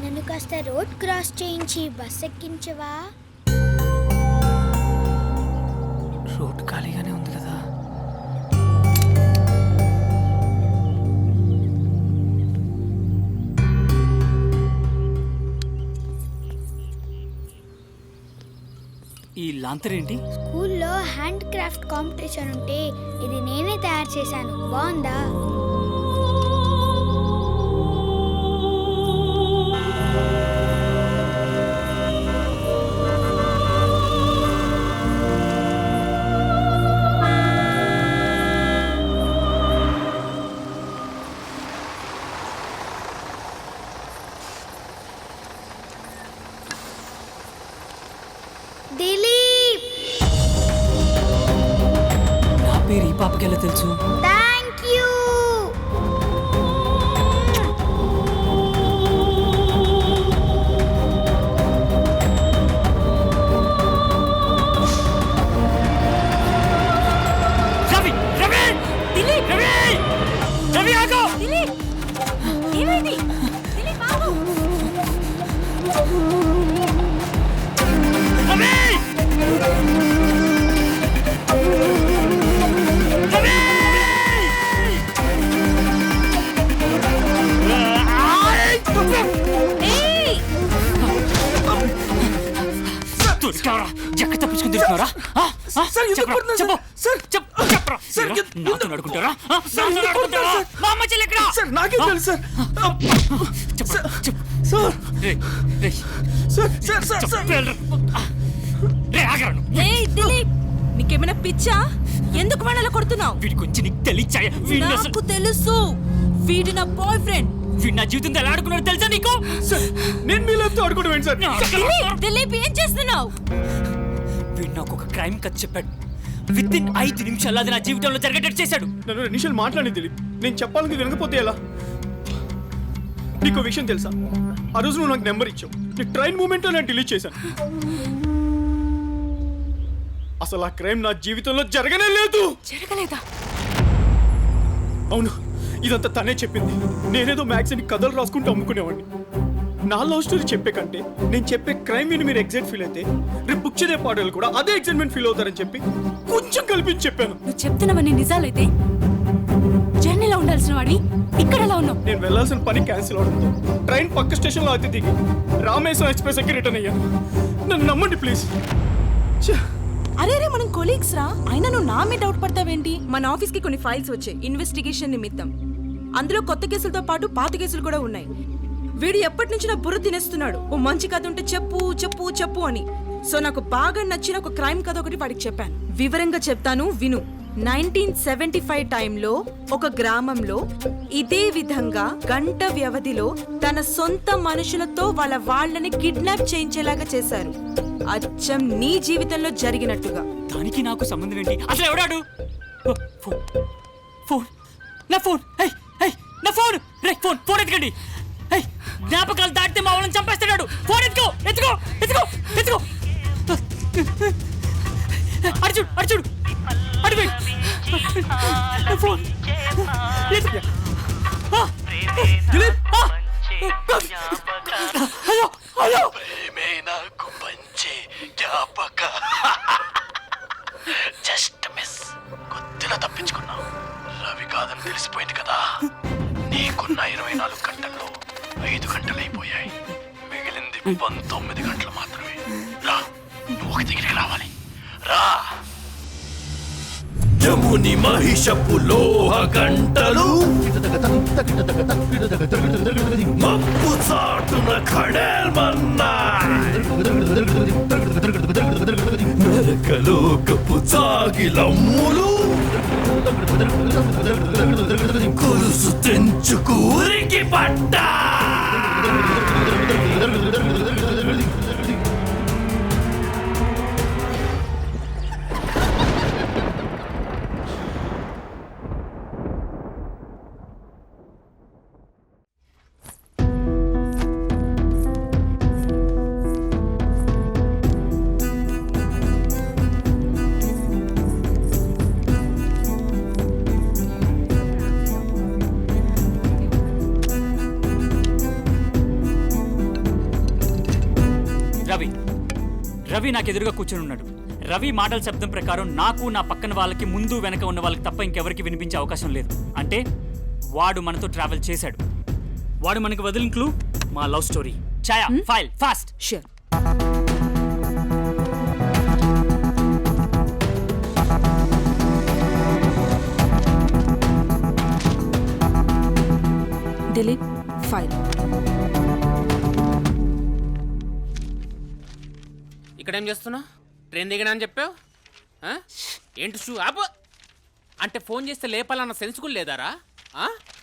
నన్ను కాస్త రోడ్ క్రాస్ చేయించి బస్ ఎక్కించవా? రోడ్ ఖాళీగానే ఉంది కదా. ఈ లాంతర్ ఏంటి? స్కూల్లో హ్యాండ్ క్రాఫ్ట్ కాంపిటీషన్ ఉంటే ఇది నేనే తయారు చేశాను. బాగుందా? దిలీప్, నా పేరు ఈ పాపకి ఎలా తెలుసు? Thank you. రవి! రవి! దిలీప్! రవి! రవి ఆగు! దిలీప్, ఏమైంది? దిలీప్ ఆగు. రవి! రవి! ఏయ్! దొరికావరా? ఎక్కడ తప్పించుకుని తిరుగుతున్నారా? నాతో నడుకుంటారా? మా అమ్మ చెల్లి ఎక్కడ? సార్ నాకే తెలుసు sir. Sir sir sir sir ఏయ్ దిలీప్, నీకేమైనా పిచ్చా? ఎందుకు వాడలా కొడుతున్నావు? వీడి గురించి నీకు తెలియచాయ? నాకు తెలుసు, వీడి నా బాయ్ ఫ్రెండ్. వీడు నా జీవితంతో ఎలా ఆడుకున్నాడు తెలుసా నీకు? నేను మీతో ఆడుకోవడం ఏంటి సార్? దిలీప్ ఏం చేస్తున్నావు? వీడు నాకు ఒక క్రైమ్ కథ చెప్పాడు. విత్ ఇన్ 5 నిమిషాలు అది నా జీవితంలో జరిగేటట్టు చేశాడు. నన్ను 2 నిమిషాలు మాట్లాడింది దిలీప్. నేను చెప్పాలని వినకపోతే ఎలా? నీకు విషయం తెలుసా? ఆ రోజు నువ్వు నాకు నెంబర్ ఇచ్చావు. నీ ట్రైన్ మూమెంట్లో నేను డిలీట్ చేశాను. అసలు ఆ క్రైమ్ నా జీవితంలో జరగనే లేదు. జరగలేదా? అవును, ఇదంతా తనే చెప్పింది. నేనేదో మ్యాగజైన్ కథలు రాసుకుంటూ అమ్ముకునేవాడిని. నా లవ్ స్టోరీ చెప్పే కంటే నేను చెప్పే క్రైమ్ విని మీరు ఎగ్జైట్ ఫీల్ అయితే రేపు బుక్ చదివే పాటలు కూడా అదే ఎగ్జైట్మెంట్ ఫీల్ అవుతారని చెప్పి కొంచెం కల్పించి చెప్పాను. నువ్వు చెప్తున్నవన్నీ నిజాలైతే జర్నీలో ఉండాల్సిన వాడివి ఇక్కడ ఎలా ఉన్నావు? నేను వెళ్ళాల్సిన పని క్యాన్సిల్ అవడంతో ట్రైన్ పక్క స్టేషన్లో అయితే దిగి రామేశ్వరం ఎక్స్ప్రెస్ ఎక్కి రిటర్న్ అయ్యాను. నన్ను నమ్మండి ప్లీజ్. అరే మనం కొలీగ్స్ రా, అయినా నువ్వు నా మీద డౌట్ పడతావేంటి? మన ఆఫీస్ కి కొన్ని ఫైల్స్ వచ్చాయి ఇన్వెస్టిగేషన్ నిమిత్తం. అందులో కొత్త కేసులతో పాటు పాత కేసులు కూడా ఉన్నాయి. వీడు ఎప్పటి నుంచి నా బుర్ర తినేస్తున్నాడు. ఓ మంచి కథ ఉంటే చెప్పు చెప్పు చెప్పు అని. సో నాకు బాగా నచ్చిన ఒక క్రైమ్ కథ ఒకటి వాడికి చెప్పాను. వివరంగా చెప్తాను, విను. 1975 టైంలో ఒక గ్రామంలో ఇదే విధంగా గంట వ్యవధిలో తన సొంత మనుషులతో వాళ్ళని కిడ్నాప్ చేయించేలాగా చేశారు. అచ్చం నీ జీవితంలో జరిగినట్టుగా. దానికి నాకు సంబంధం ఏంటి? అసలు ఎవడాడు? ఫోన్ ఫోన్ నా ఫోన్ నా ఫోన్ ఫోన్ ఎత్తుకండి. జ్ఞాపకాలు దాటితే మా వాళ్ళని చంపేస్తున్నాడు. ఫోన్ ఎత్తుకో ఎత్తుకో ఎత్తుకో ఎత్తుకో. అర్జుడు అర్జుడు అడిగి ఫోన్ హలో హలో. నాకు పంచే జ్ఞాపక జస్ట్ మిస్ కొద్దిగా తప్పించుకున్నావు. రవి కాదని తెలిసిపోయింది కదా. నీకున్న 24 గంటల్లో 5 గంటలైపోయాయి. మిగిలింది 19 గంటలు మాత్రమే. రా, నువ్వు ఒక దగ్గరికి రావాలి. రా. యముని మహిషపు లోహ గంటలు మప్పు చాటున ఖడేల్మన్నాయి. నరకలోకపు చాగిలమ్ములు కురుసు తెంచుకు ఉరికి పడ్డా. రవి నాకు ఎదురుగా కూర్చొని ఉన్నాడు. రవి మాటల శబ్దం ప్రకారం నాకు, నా పక్కన వాళ్ళకి, ముందు వెనక ఉన్న వాళ్ళకి తప్ప ఇంకెవరికి వినిపించే అవకాశం లేదు. అంటే వాడు మనతో ట్రావెల్ చేశాడు. వాడు మనకు వదిలిన క్లూ మా love story. Chaya, file fast. Sure. Dilip, file. ఇక్కడేం చేస్తున్నా? ట్రైన్ దిగినా అని చెప్పావు. ఏంటి షూ ఆపు. అంటే ఫోన్ చేస్తే లేపాలన్న సెన్స్ కూడా లేదారా?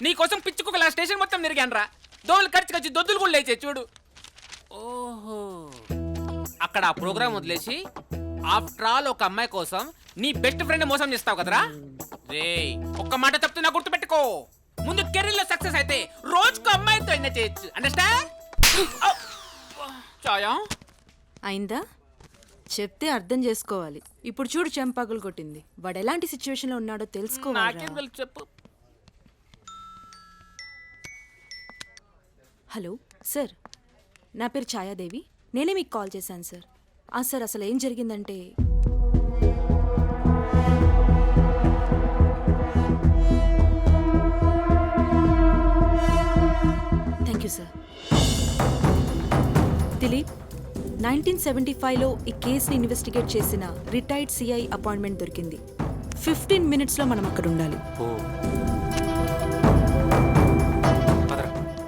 నీకోసం పిచ్చుకోగల స్టేషన్ మొత్తం తిరిగానరా. దోమలు ఖర్చు దొద్దులు కూడా లేచే చూడు. ఓహో, అక్కడ ఆ ప్రోగ్రామ్ వదిలేసి ఆఫ్టర్ ఆల్ ఒక అమ్మాయి కోసం నీ బెస్ట్ ఫ్రెండ్ మోసం చేస్తావు కదరా. రే, ఒక్క మాట చెప్తున్నా గుర్తుపెట్టుకో. ముందు కెరీర్లో సక్సెస్ అయితే రోజుకు అమ్మాయితో అయినా చేయొచ్చు. అండర్స్టాండ్? చాయా అయిందా? చెప్తే అర్థం చేసుకోవాలి. ఇప్పుడు చూడు, చెంపాకులు కొట్టింది. వాడు ఎలాంటి సిచ్యువేషన్లో ఉన్నాడో తెలుసుకోవాలి. చెప్పు. హలో సార్, నా పేరు ఛాయాదేవి. నేనే మీకు కాల్ చేశాను సార్. సార్, అసలు ఏం జరిగిందంటే, థ్యాంక్ యూ సార్. దిలీప్, 1975లో ఈ కేసుని ఇన్వెస్టిగేట్ చేసిన రిటైర్డ్ సిఐ అపాయింట్మెంట్ దొరికింది. 15 minutesలో మనం అక్కడ ఉండాలి.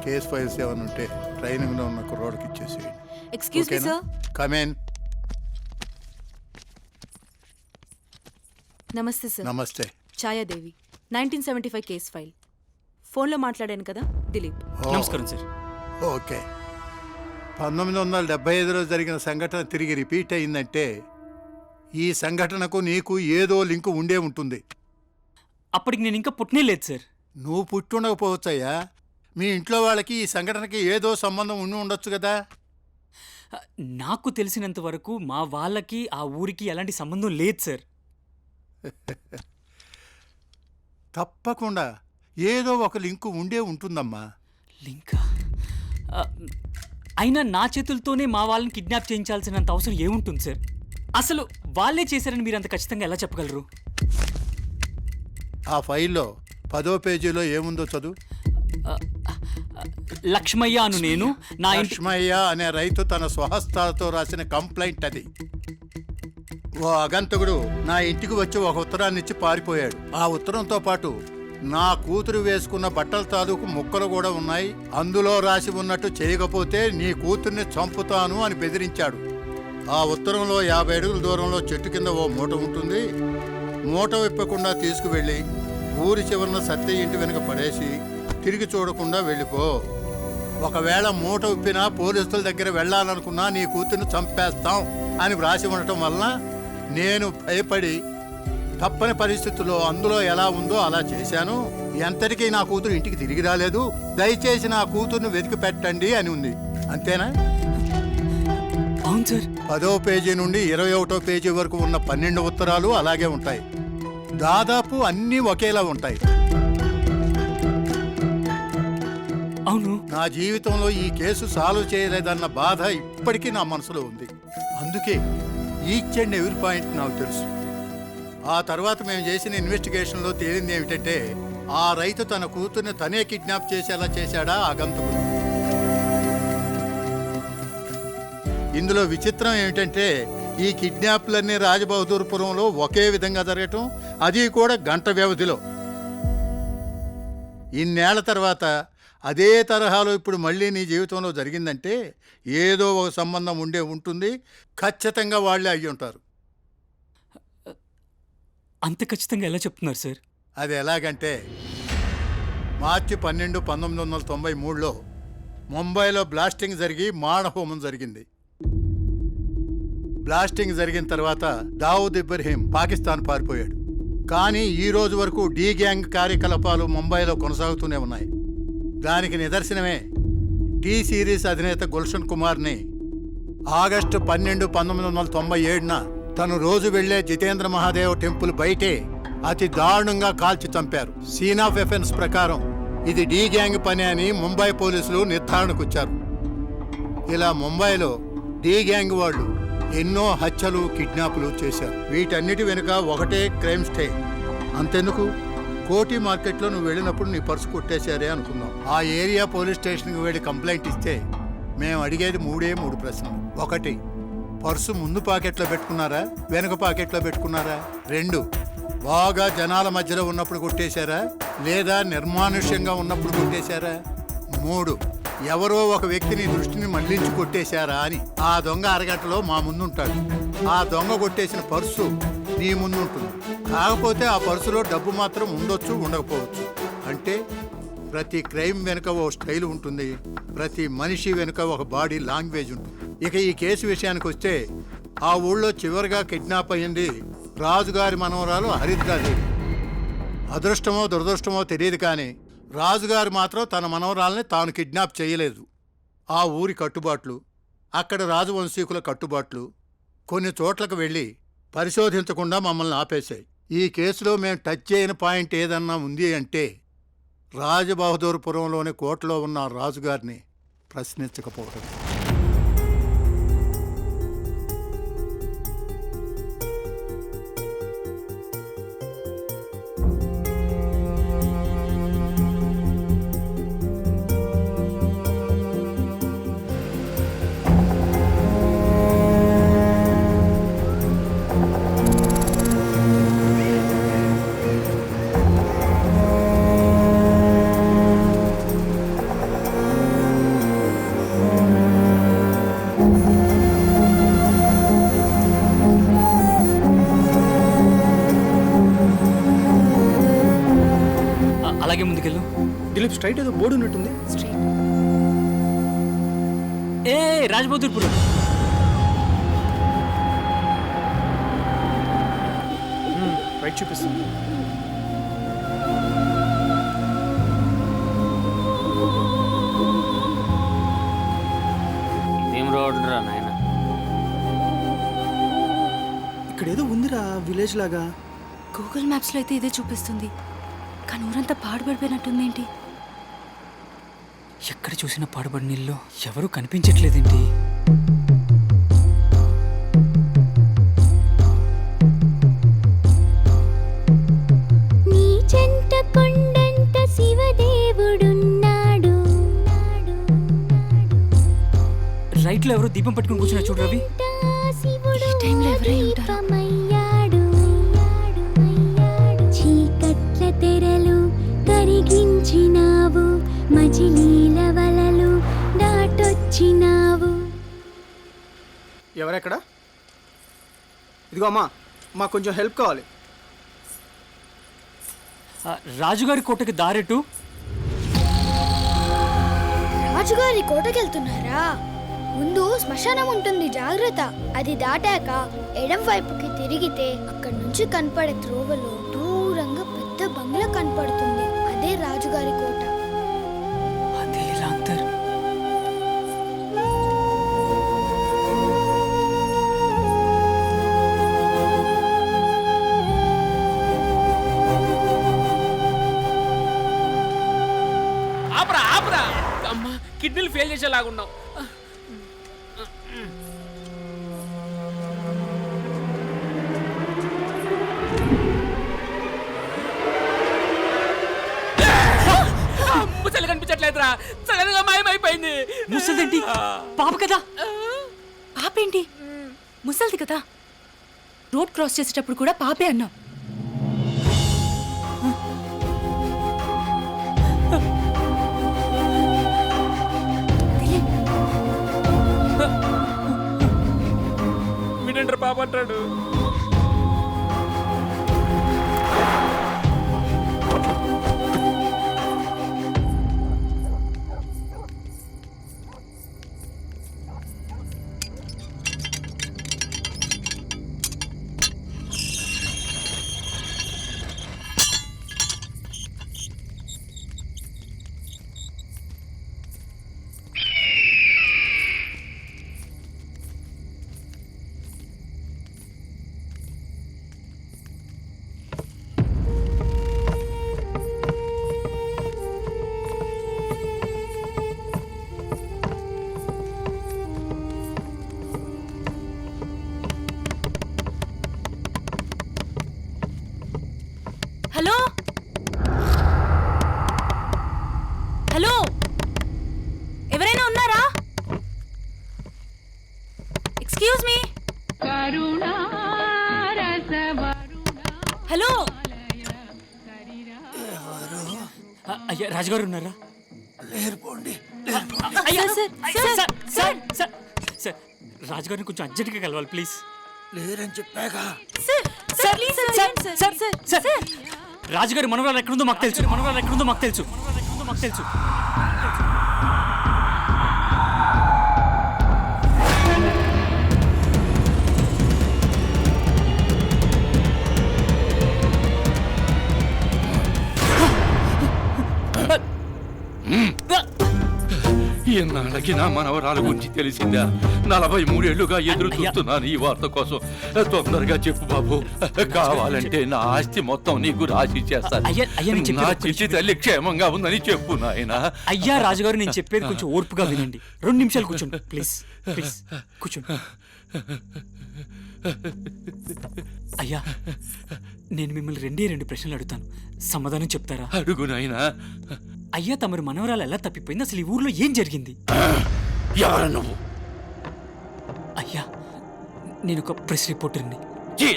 కేస్ ఫైల్స్ ఏమైనా ఉంటే ట్రైనింగ్లో ఉన్న కుర్రోడికి ఇచ్చేసేయండి. Excuse me sir. Come in. నమస్తే సార్. నమస్తే. Chhaya Devi, 1975 case file. ఫోన్లో మాట్లాడాను కదా, దిలీప్. నమస్కారం సార్. ఓకే. 1975లో జరిగిన సంఘటన తిరిగి రిపీట్ అయిందంటే ఈ సంఘటనకు నీకు ఏదో లింకు ఉండే ఉంటుంది. అప్పటికి నేను ఇంకా పుట్టనే లేదు సార్. నువ్వు పుట్టుండకపోవచ్చయ్యా. మీ ఇంట్లో వాళ్ళకి ఈ సంఘటనకి ఏదో సంబంధం ఉండి ఉండొచ్చు కదా. నాకు తెలిసినంత వరకు మా వాళ్ళకి ఆ ఊరికి ఎలాంటి సంబంధం లేదు సార్. తప్పకుండా ఏదో ఒక లింకు ఉండే ఉంటుందమ్మా. లింకా? అయినా నా చేతులతోనే మా వాళ్ళని కిడ్నాప్ చేయించాల్సినంత అవసరం ఏముంటుంది సార్? అసలు వాళ్ళే చేశారని మీరు అంత ఖచ్చితంగా ఎలా చెప్పగలరు? ఆ ఫైల్లో 10వ పేజీలో ఏముందో చదువు. లక్ష్మయ్య అను నేను, నా లక్ష్మయ్య అనే రైతు తన స్వహస్తాలతో రాసిన కంప్లైంట్ అది. ఓ అగంతకుడు నా ఇంటికి వచ్చి ఒక ఉత్తరాన్ని ఇచ్చి పారిపోయాడు. ఆ ఉత్తరంతో పాటు నా కూతురు వేసుకున్న బట్టల తాలూకు ముక్కలు కూడా ఉన్నాయి. అందులో రాసి ఉన్నట్టు చేయకపోతే నీ కూతుర్ని చంపుతాను అని బెదిరించాడు. ఆ ఉత్తరంలో 50 అడుగుల దూరంలో చెట్టు కింద ఓ మూట ఉంటుంది. మూట విప్పకుండా తీసుకువెళ్ళి ఊరి చివరన సత్య ఇంటి వెనుక పడేసి తిరిగి చూడకుండా వెళ్ళిపో. ఒకవేళ మూట విప్పినా పోలీసుల దగ్గర వెళ్ళాలనుకున్నా నీ కూతుర్ని చంపేస్తాం అని వ్రాసి ఉండటం వలన నేను భయపడి తప్పని పరిస్థితుల్లో అందులో ఎలా ఉందో అలా చేశాను. ఎంతటికీ నా కూతురు ఇంటికి తిరిగి రాలేదు. దయచేసి నా కూతుర్ని వెతికి పెట్టండి అని ఉంది. అంతేనా? అవును సార్. 10వ పేజీ నుండి 21వ పేజీ వరకు ఉన్న 12 ఉత్తరాలు అలాగే ఉంటాయి. దాదాపు అన్నీ ఒకేలా ఉంటాయి. అవును. నా జీవితంలో ఈ కేసు సాల్వ్ చేయలేదన్న బాధ ఇప్పటికీ నా మనసులో ఉంది. అందుకే ఈచ్ అండ్ ఎవ్రీ పాయింట్ నాకు తెలుసు. ఆ తర్వాత మేము చేసిన ఇన్వెస్టిగేషన్లో తేలింది ఏమిటంటే ఆ రైతు తన కూతుర్ని తనే కిడ్నాప్ చేసేలా చేశాడా ఆగంతకుడు. ఇందులో విచిత్రం ఏమిటంటే ఈ కిడ్నాప్లన్నీ రాజబహదూర్పురంలో ఒకే విధంగా జరగటం, అది కూడా గంట వ్యవధిలో. ఇన్నేళ్ల తర్వాత అదే తరహాలో ఇప్పుడు మళ్ళీ నీ జీవితంలో జరిగిందంటే ఏదో ఒక సంబంధం ఉంటుంది. ఖచ్చితంగా వాళ్ళే అయ్యి ఉంటారు. అంత ఖచ్చితంగా ఎలా చెప్తున్నారు సార్? అది ఎలాగంటే మార్చి 12, 1993లో ముంబైలో బ్లాస్టింగ్ జరిగి మానహోమం జరిగింది. బ్లాస్టింగ్ జరిగిన తర్వాత దావుద్ ఇబ్రహీం పాకిస్తాన్ పారిపోయాడు. కానీ ఈ రోజు వరకు డీ గ్యాంగ్ కార్యకలాపాలు ముంబైలో కొనసాగుతూనే ఉన్నాయి. దానికి నిదర్శనమే టీ సిరీస్ అధినేత గుల్షన్ కుమార్ని ఆగస్టు 12, 1997న తను రోజు వెళ్లే జితేంద్ర మహాదేవ్ టెంపుల్ బయటే అతి దారుణంగా కాల్చి చంపారు. సీన్ ఆఫ్ ఎఫెన్స్ ప్రకారం ఇది డీ గ్యాంగ్ పని అని ముంబై పోలీసులు నిర్ధారణకొచ్చారు. ఇలా ముంబైలో డీ గ్యాంగ్ వాళ్ళు ఎన్నో హత్యలు, కిడ్నాపులు చేశారు. వీటన్నిటి వెనుక ఒకటే క్రైమ్ స్టే. అంతెందుకు, కోటి మార్కెట్లో నువ్వు వెళ్ళినప్పుడు నీ పర్సు కొట్టేశారే అనుకున్నాం. ఆ ఏరియా పోలీస్ స్టేషన్కి వెళ్ళి కంప్లైంట్ ఇస్తే మేము అడిగేది 3 ప్రశ్నలు. 1, పర్సు ముందు పాకెట్లో పెట్టుకున్నారా, వెనుక పాకెట్లో పెట్టుకున్నారా? 2, బాగా జనాల మధ్యలో ఉన్నప్పుడు కొట్టేశారా, లేదా నిర్మానుష్యంగా ఉన్నప్పుడు కొట్టేశారా? 3, ఎవరో ఒక వ్యక్తిని దృష్టిని మళ్లించి కొట్టేశారా అని. ఆ దొంగ అరగంటలో మా ముందుంటాడు. ఆ దొంగ కొట్టేసిన పర్సు నీ ముందుంటుంది. కాకపోతే ఆ పర్సులో డబ్బు మాత్రం ఉండొచ్చు, ఉండకపోవచ్చు. అంటే ప్రతి క్రైమ్ వెనుక ఓ స్టైల్ ఉంటుంది, ప్రతి మనిషి వెనుక ఒక బాడీ లాంగ్వేజ్ ఉంటుంది. ఇక ఈ కేసు విషయానికి వస్తే ఆ ఊళ్ళో చివరిగా కిడ్నాప్ అయ్యింది రాజుగారి మనవరాలు హరిద్రాదేవి. అదృష్టమో దురదృష్టమో తెలియదు కానీ రాజుగారు మాత్రం తన మనవరాల్ని తాను కిడ్నాప్ చేయలేదు. ఆ ఊరి కట్టుబాట్లు, అక్కడ రాజవంశీకుల కట్టుబాట్లు కొన్ని చోట్లకు వెళ్ళి పరిశోధించకుండా మమ్మల్ని ఆపేశాయి. ఈ కేసులో మేము టచ్ చేయని పాయింట్ ఏదన్నా ఉంది అంటే రాజబహదూర్పురంలోని కోటలో ఉన్న రాజుగారిని ప్రశ్నించకపోవడం. అలాగే ముందుకెళ్ళు. దిలీప్ స్ట్రైట్ ఏదో బోర్డు ఉన్నట్టుంది. ఏ రాజబహదూర్పురం. రైట్ చూపిస్తుంది. ఇదేం రోడ్ రా నాయన. ఇక్కడ ఏదో ఉందిరా విలేజ్ లాగా. గూగుల్ మ్యాప్స్లో అయితే ఇదే చూపిస్తుంది, కానీ ఊరంతా పాడుపడిపోయినట్టుందేంటి? ఎక్కడ చూసినా పాడుబడి నీళ్ళు ఎవరూ కనిపించట్లేదేంటి? నీ చెంత కొండంత శివదేవుడున్నాడు. రైట్లో ఎవరో దీపం పట్టుకుని కూర్చున్నా చూడు రవి. ఈ టైంలో ఎవరై ఉంటారు? చీకట్ల తెరలు కరిగించినావు, మజిలీల వలలు దాటొచ్చినావు. ఎవరెక్కడ? ఇదిగో అమ్మా, మాకు కొంచెం హెల్ప్ కావాలి. రాజుగారి కోటకి దారెటు? రాజుగారి కోటకెళ్తున్నారా? ముందు శ్మశానం ఉంటుంది, జాగ్రత్త. అది దాటాక ఎడం వైపుకి తిరిగితే అక్కడి నుంచి కనపడే త్రోవలో దూరంగా పెద్ద బంగ్లా కనపడుతుంది. అదే రాజుగారి కోట. అదే లాంతర్. ఆపరా ఆపరా, అమ్మా కిడ్నీలు ఫెయిల్ చేసేలాగున్నావు. ముసలి కనిపించట్లేదురా, సడన్ గా మాయమైపోయింది. ముసలిదేంటి? పాప కదా. పాపేంటి? ముసలిది కదా. రోడ్ క్రాస్ చేసేటప్పుడు కూడా పాపే అన్నావు. వినండ్ర పాప అంటాడు. హలో హలో, ఎవరైనా ఉన్నారా? Excuse me. హలో. అయ్యా రాజుగారు ఉన్నారా? సార్ రాజుగారిని కొంచెం అర్జెంట్గా కలవాలి ప్లీజ్. లేరని చెప్పాగా. రాజుగారి మనవరాలు ఎక్కడుందో మాకు తెలుసు. ఎన్నాళ్ళకి నా మనవరాల గురించి తెలిసిందా? 43 ఏళ్లుగా ఎదురు చూస్తున్నాను ఈ వార్త కోసం. తొందరగా చెప్పు బాబు, కావాలంటే నా ఆస్తి మొత్తం నీకు రాసి చేస్తాను. నా చిట్టి తల్లి క్షేమంగా ఉందని చెప్పు నాయనా. అయ్యా రాజుగారు, నేను చెప్పేది కొంచెం ఓర్పుగా వినండి. 2 నిమిషాలు కూర్చోండి ప్లీజ్. కూర్చోండి. అయ్యా, నేను మిమ్మల్ని 2 ప్రశ్నలు అడుగుతాను, సమాధానం చెప్తారా? అడుగు నాయనా. అయ్యా, తమరి మనవరాలు ఎలా తప్పిపోయింది? అసలు ఈ ఊర్లో ఏం జరిగింది? ఎవరు నువ్వు? అయ్యా, నేను ఒక ప్రెస్ రిపోర్టర్ని.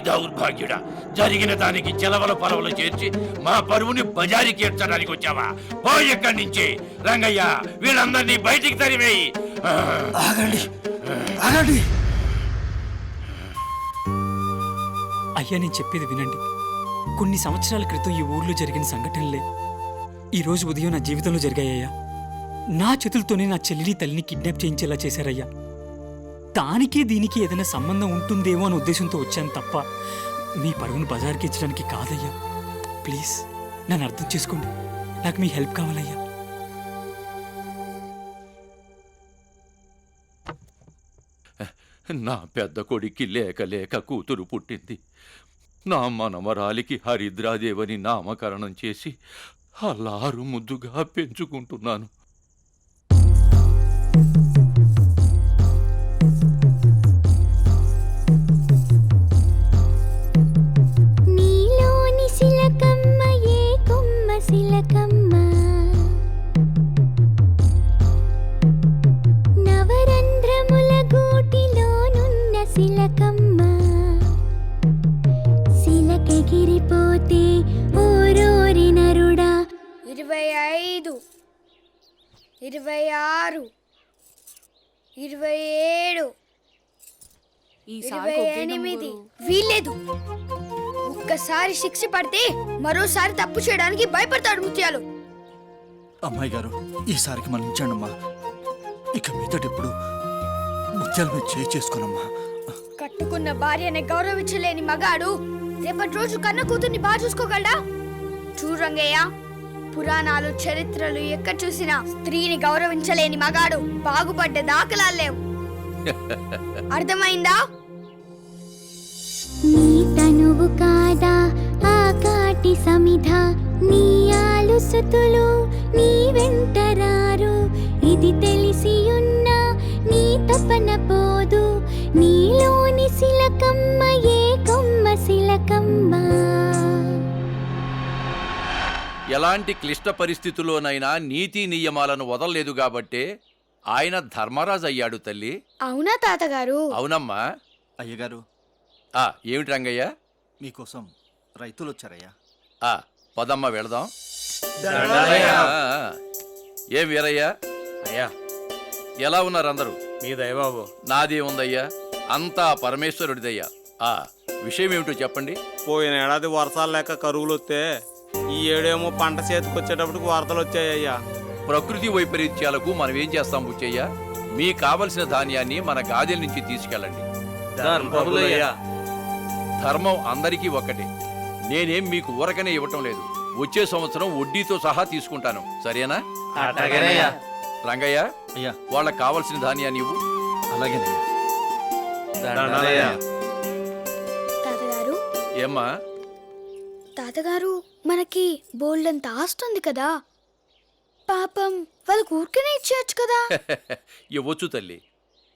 దౌర్భాగ్యుడా, జరిగిన దానికి చెలవల పరవలు చేర్చి మా పరువుని బజారికి ఏర్చడానికి వచ్చావా? పో ఇక్కడి నుంచి. రంగయ్య, వీళ్ళందరినీ బయటికి తరివేయి. అయ్యా, నేను చెప్పేది వినండి. కొన్ని సంవత్సరాల క్రితం ఈ ఊర్లో జరిగిన సంఘటనలే ఈ రోజు ఉదయం నా జీవితంలో జరిగాయ్యా. నా చేతులతోనే నా చెల్లిని తల్లిని కిడ్నాప్ చేయించేలా చేశారయ్యా. దానికి దీనికి ఏదైనా సంబంధం ఉంటుందేమో అనే ఉద్దేశంతో వచ్చాను తప్ప మీ పరువును బజార్కి ఇచ్చడానికి కాదయ్యా. ప్లీజ్ నన్ను అర్థం చేసుకోండి. నాకు మీ హెల్ప్ కావాలయ్యా. నా పెద్ద కొడుక్కి లేక లేక కూతురు పుట్టింది. నా మనవరాలికి హరిద్రాదేవని నామకరణం చేసి అల్లారు ముద్దుగా పెంచుకుంటున్నాను. నీలోని శిలకమ్మ ఏ కొమ్మ శిలకమ్మ, నవరంధ్రముల గూటిలోనున్న శిలకమ్మ, శిలకెగిరిపోతే ఓరోరి నరుడా. 25, 26, 27, 28. వీల్లేదు, ఒక్కసారి శిక్ష పడితే మరోసారి తప్పు చేయడానికి భయపడతాడు ముత్యాలు. అమ్మాయి గారు, ఈసారికి మనం ఇచ్చానమ్మా. ఇక మీదటెప్పుడు ముత్యాల మీద చేసుకోనమ్మా. కట్టుకున్న భార్యని గౌరవించలేని మగాడు రేపటి రోజు కన్న కూతుర్ని బాగా చూసుకోగలడా? చూడు రంగయ్య, పురాణాలు చరిత్రలు ఎక్కడ చూసినా స్త్రీని గౌరవించలేని మగాడు బాగుపడ్డ దాఖలాలు లేవు. అర్థమైందా? నీ తనువు కాదా ఆ కాటి సమిధ, నీ ఆలుసుతులు నీ వెంటరారు, ఇది తెలిసియున్న నీ తపన పోదు, నీలోని శిలకమ్మ ఏ కొమ్మ శిలకమ్మ. ఎలాంటి క్లిష్ట పరిస్థితుల్లోనైనా నీతి నియమాలను వదలలేదు కాబట్టే ఆయన ధర్మరాజు అయ్యాడు తల్లి. అవునా తాతగారు? అవునమ్మా. అయ్యగారు, ఏమిటి రంగయ్య? మీకోసం రైతులు వచ్చారయ్యా. పదమ్మ వెళదాం. ఏం వీరయ్యా? అయ్యా, ఎలా ఉన్నారు అందరూ? మీ దయబాబు. నాదే ఉందయ్యా, అంతా పరమేశ్వరుడిదయ్యా. విషయం ఏమిటో చెప్పండి. పోయిన ఏడాది వర్షాలు లేక కరువులు వస్తే ఈ ఏడేమో పంట చేతికొచ్చేటప్పటికి వరదలు వచ్చాయ్యా. ప్రకృతి వైపరీత్యాలకు మనం ఏం చేస్తాం బుచ్చయ్య? మీకు కావలసిన ధాన్యాన్ని మన గాదెల నుంచి తీసుకెళ్ళండి. ధర్మం అందరికీ ఒక్కటే. నేనేం మీకు ఊరకనే ఇవ్వటం లేదు. వచ్చే సంవత్సరం వడ్డీతో సహా తీసుకుంటాను, సరేనా? రంగయ్య, వాళ్ళకి కావలసిన ధాన్యాన్ని ఇవ్వు. అలాగేనయ్యా. తాతగారు, ఏమ్మా? తాతగారు, మనకి బోల్డంత ఆస్తుంది కదా, పాపం వాళ్ళకు ఊరికనే ఇచ్చేయచ్చు కదా. ఇవ్వచ్చు తల్లి.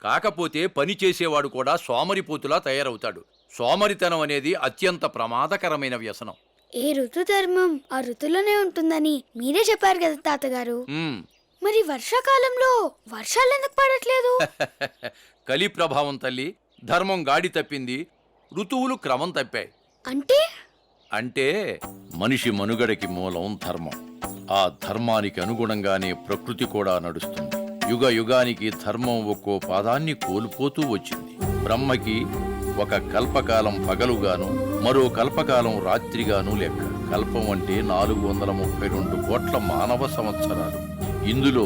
కాకపోతే పని చేసేవాడు కూడా సోమరిపోతులా తయారవుతాడు. సోమరితనం అనేది అత్యంత ప్రమాదకరమైన వ్యసనం. ఏ ఋతు ధర్మం ఆ ఋతులోనే ఉంటుందని మీరే చెప్పారు కదా తాతగారు. మరి వర్షాకాలంలో వర్షాలు ఎందుకు పడట్లేదు? కలి ప్రభావం తల్లి. ధర్మం గాడి తప్పింది, ఋతువులు క్రమం తప్పాయి. అంటే మనిషి మనుగడకి మూలం ధర్మం. ఆ ధర్మానికి అనుగుణంగానే ప్రకృతి కూడా నడుస్తుంది. యుగ యుగానికి ధర్మం ఒక్కో పాదాన్ని కోల్పోతూ వచ్చింది. బ్రహ్మకి ఒక కల్పకాలం పగలుగాను మరో కల్పకాలం రాత్రిగాను లెక్క. కల్పం అంటే 432 కోట్ల మానవ సంవత్సరాలు. ఇందులో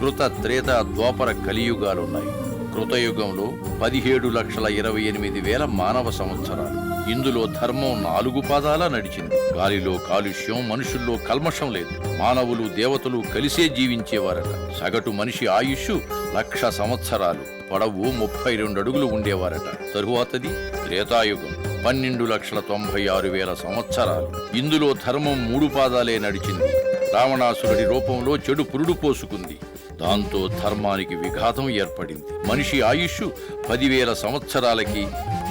కృత, త్రేత, ద్వాపర, కలియుగాలున్నాయి. కృతయుగంలో 17,28,000 మానవ సంవత్సరాలు. ఇందులో ధర్మం 4 పాదాలా నడిచింది. గాలిలో కాలుష్యం, మనుషుల్లో కల్మషం లేదు. మానవులు దేవతలు కలిసే జీవించేవారట. సగటు మనిషి ఆయుష్ 1,00,000 సంవత్సరాలు. పొడవు 32 అడుగులు ఉండేవారట. తరువాతది త్రేతాయుగం, 12,96,000 సంవత్సరాలు. ఇందులో ధర్మం 3 పాదాలే నడిచింది. రావణాసురుడి రూపంలో చెడు పురుడు పోసుకుంది. దాంతో ధర్మానికి విఘాతం ఏర్పడింది. మనిషి ఆయుష్ 10,000 సంవత్సరాలకి,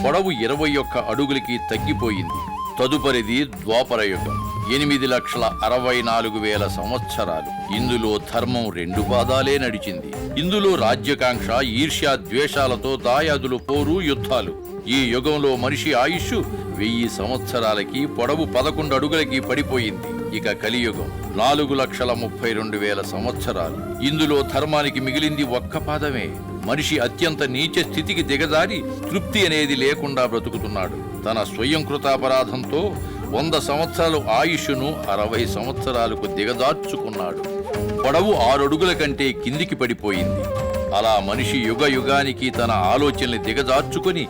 పొడవు 21 అడుగులకి తగ్గిపోయింది. తదుపరిది ద్వాపరయుగం, 8,64,000 సంవత్సరాలు. ఇందులో ధర్మం 2 పాదాలే నడిచింది. ఇందులో రాజ్యకాంక్ష, ఈర్ష్య, ద్వేషాలతో దాయాదులు, పోరు, యుద్ధాలు. ఈ యుగంలో మనిషి ఆయుష్ 1000 సంవత్సరాలకి, పొడవు 11 అడుగులకి పడిపోయింది. ఇక కలియుగం 4,32,000 సంవత్సరాలు. ఇందులో ధర్మానికి మిగిలింది 1 పాదమే. మనిషి అత్యంత నీచ స్థితికి దిగజారి తృప్తి అనేది లేకుండా బ్రతుకుతున్నాడు. తన స్వయం కృతాపరాధంతో 100 సంవత్సరాలు ఆయుష్ను 60 సంవత్సరాలకు దిగజార్చుకున్నాడు. పొడవు 6 అడుగుల కంటే కిందికి పడిపోయింది. అలా మనిషి యుగ యుగానికి తన ఆలోచనల్ని దిగజార్చుకొని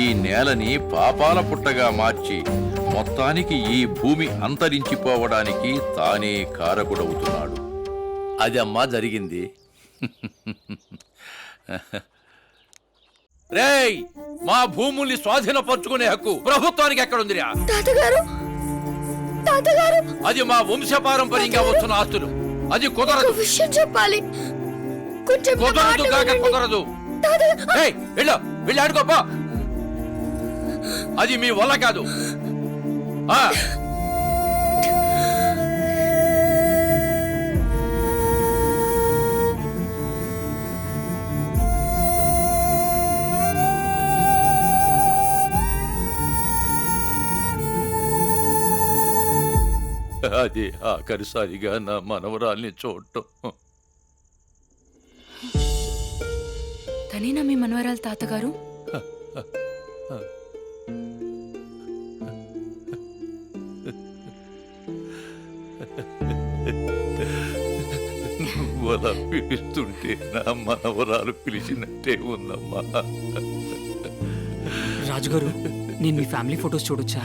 ఈ నేలని పాపాల పుట్టగా మార్చి మొత్తానికి ఈ భూమి అంతరించిపోవడానికి తానే కారకుడవుతున్నాడు. అది అమ్మా జరిగింది. రేయ్, మా భూముల్ని స్వాధీనపరుచుకునే హక్కు ప్రభుత్వానికి ఎక్కడుందిరా? అది మా వంశపారంపర్యంగా వస్తున్న ఆస్తులు. అది కుదరదు. విషయం చెప్పాలి. కుదరదు కాక కుదరదు. వెళ్ళి ఆడుకోపా. అది మీ వల్ల కాదు. అది ఆఖరిసారిగా నా మనవరాల్ని చూడటం. తనేనా మీ మనవరాలు తాతగారు? నువ్వు అలా పిలుస్తుంటే నా మనవరాలు పిలిచినట్టే ఉందమ్మా. రాజుగారు, నేను మీ ఫ్యామిలీ ఫొటోస్ చూడొచ్చా?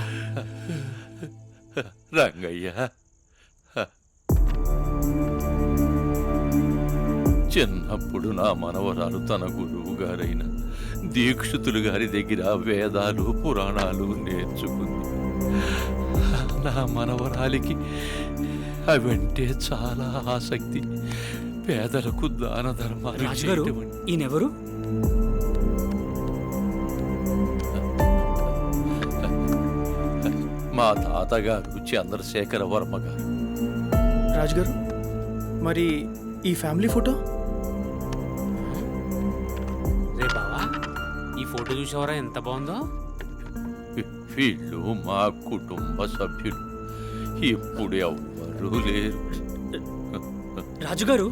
రంగయ్య, చిన్నప్పుడు నా మనవరాలు తన గురువు గారైన దీక్షితులు గారి దగ్గర వేదాలు పురాణాలు నేర్చుకుంది. నా మనవరాలికి అవంటే చాలా ఆసక్తి. పేదలకు దాన ధర్మాలు రాజుగారు, చేయటం ఈయనెవరు? మా తాతగారు చంద్రశేఖర వర్మ గారు. రాజుగారు, మరి ఈ ఫ్యామిలీ ఫోటో? రే బావా, ఈ ఫోటో చూసావరా ఎంత బాగుందో? వీళ్ళు మా కుటుంబ సభ్యులు. ఇప్పుడు ఎవ్వరూ లేరు. రాజుగారు,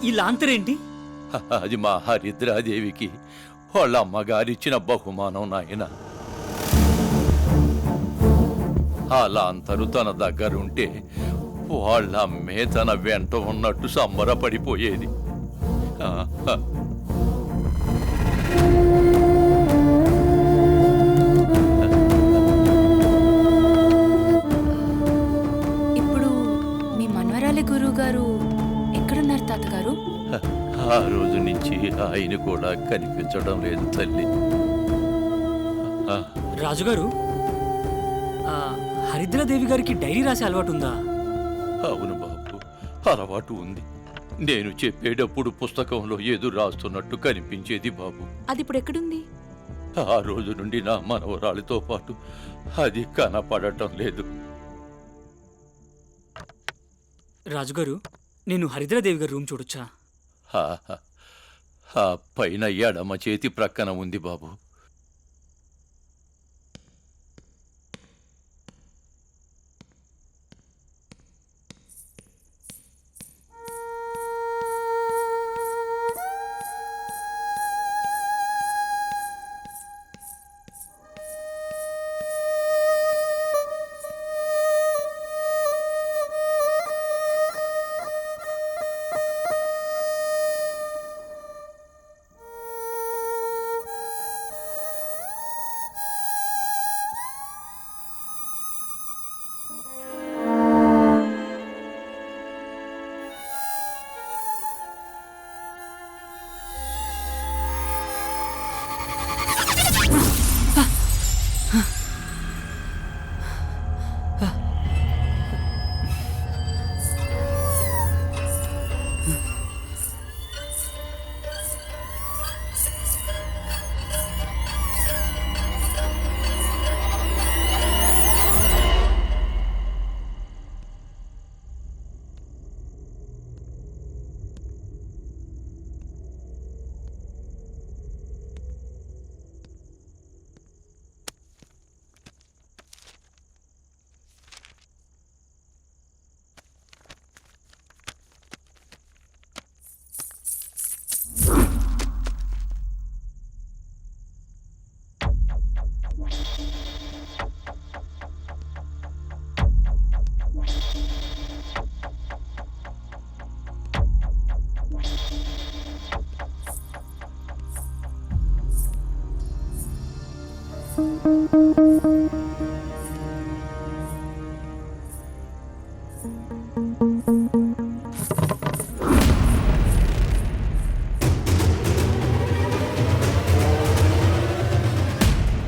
ఈ లాంతరేంటి? అది మా హరిద్రాదేవికి వాళ్ళ అమ్మగారిచ్చిన బహుమానం నాయన. ఆ లాంతరు తన దగ్గరుంటే వాళ్ళ అమ్మే తన వెంట ఉన్నట్టు సంబరపడిపోయేది. ఇప్పుడు మీ మనవరాలి గురువు గారు ఎక్కడున్నారు తాతగారు? ఆ రోజు నుంచి ఆయన కూడా కనిపించడం లేదు తల్లి. రాజుగారు, హరిద్రాదేవి గారికి డైరీ రాసే అలవాటు ఉందా? అవును బాబు, అలవాటు ఉంది. నేను చెప్పేటప్పుడు పుస్తకంలో ఏదో రాస్తున్నట్టు కనిపించేది బాబు. అది ఇప్పుడు ఎక్కడుంది? ఆ రోజు నుండి నా మనవరాలితో పాటు అది కనపడటం లేదు. రాజుగారు, నేను హరిద్రాదేవి గారి రూమ్ చూడొచ్చా? ఆ పైన ఎడమ చేతి ప్రక్కన ఉంది బాబు.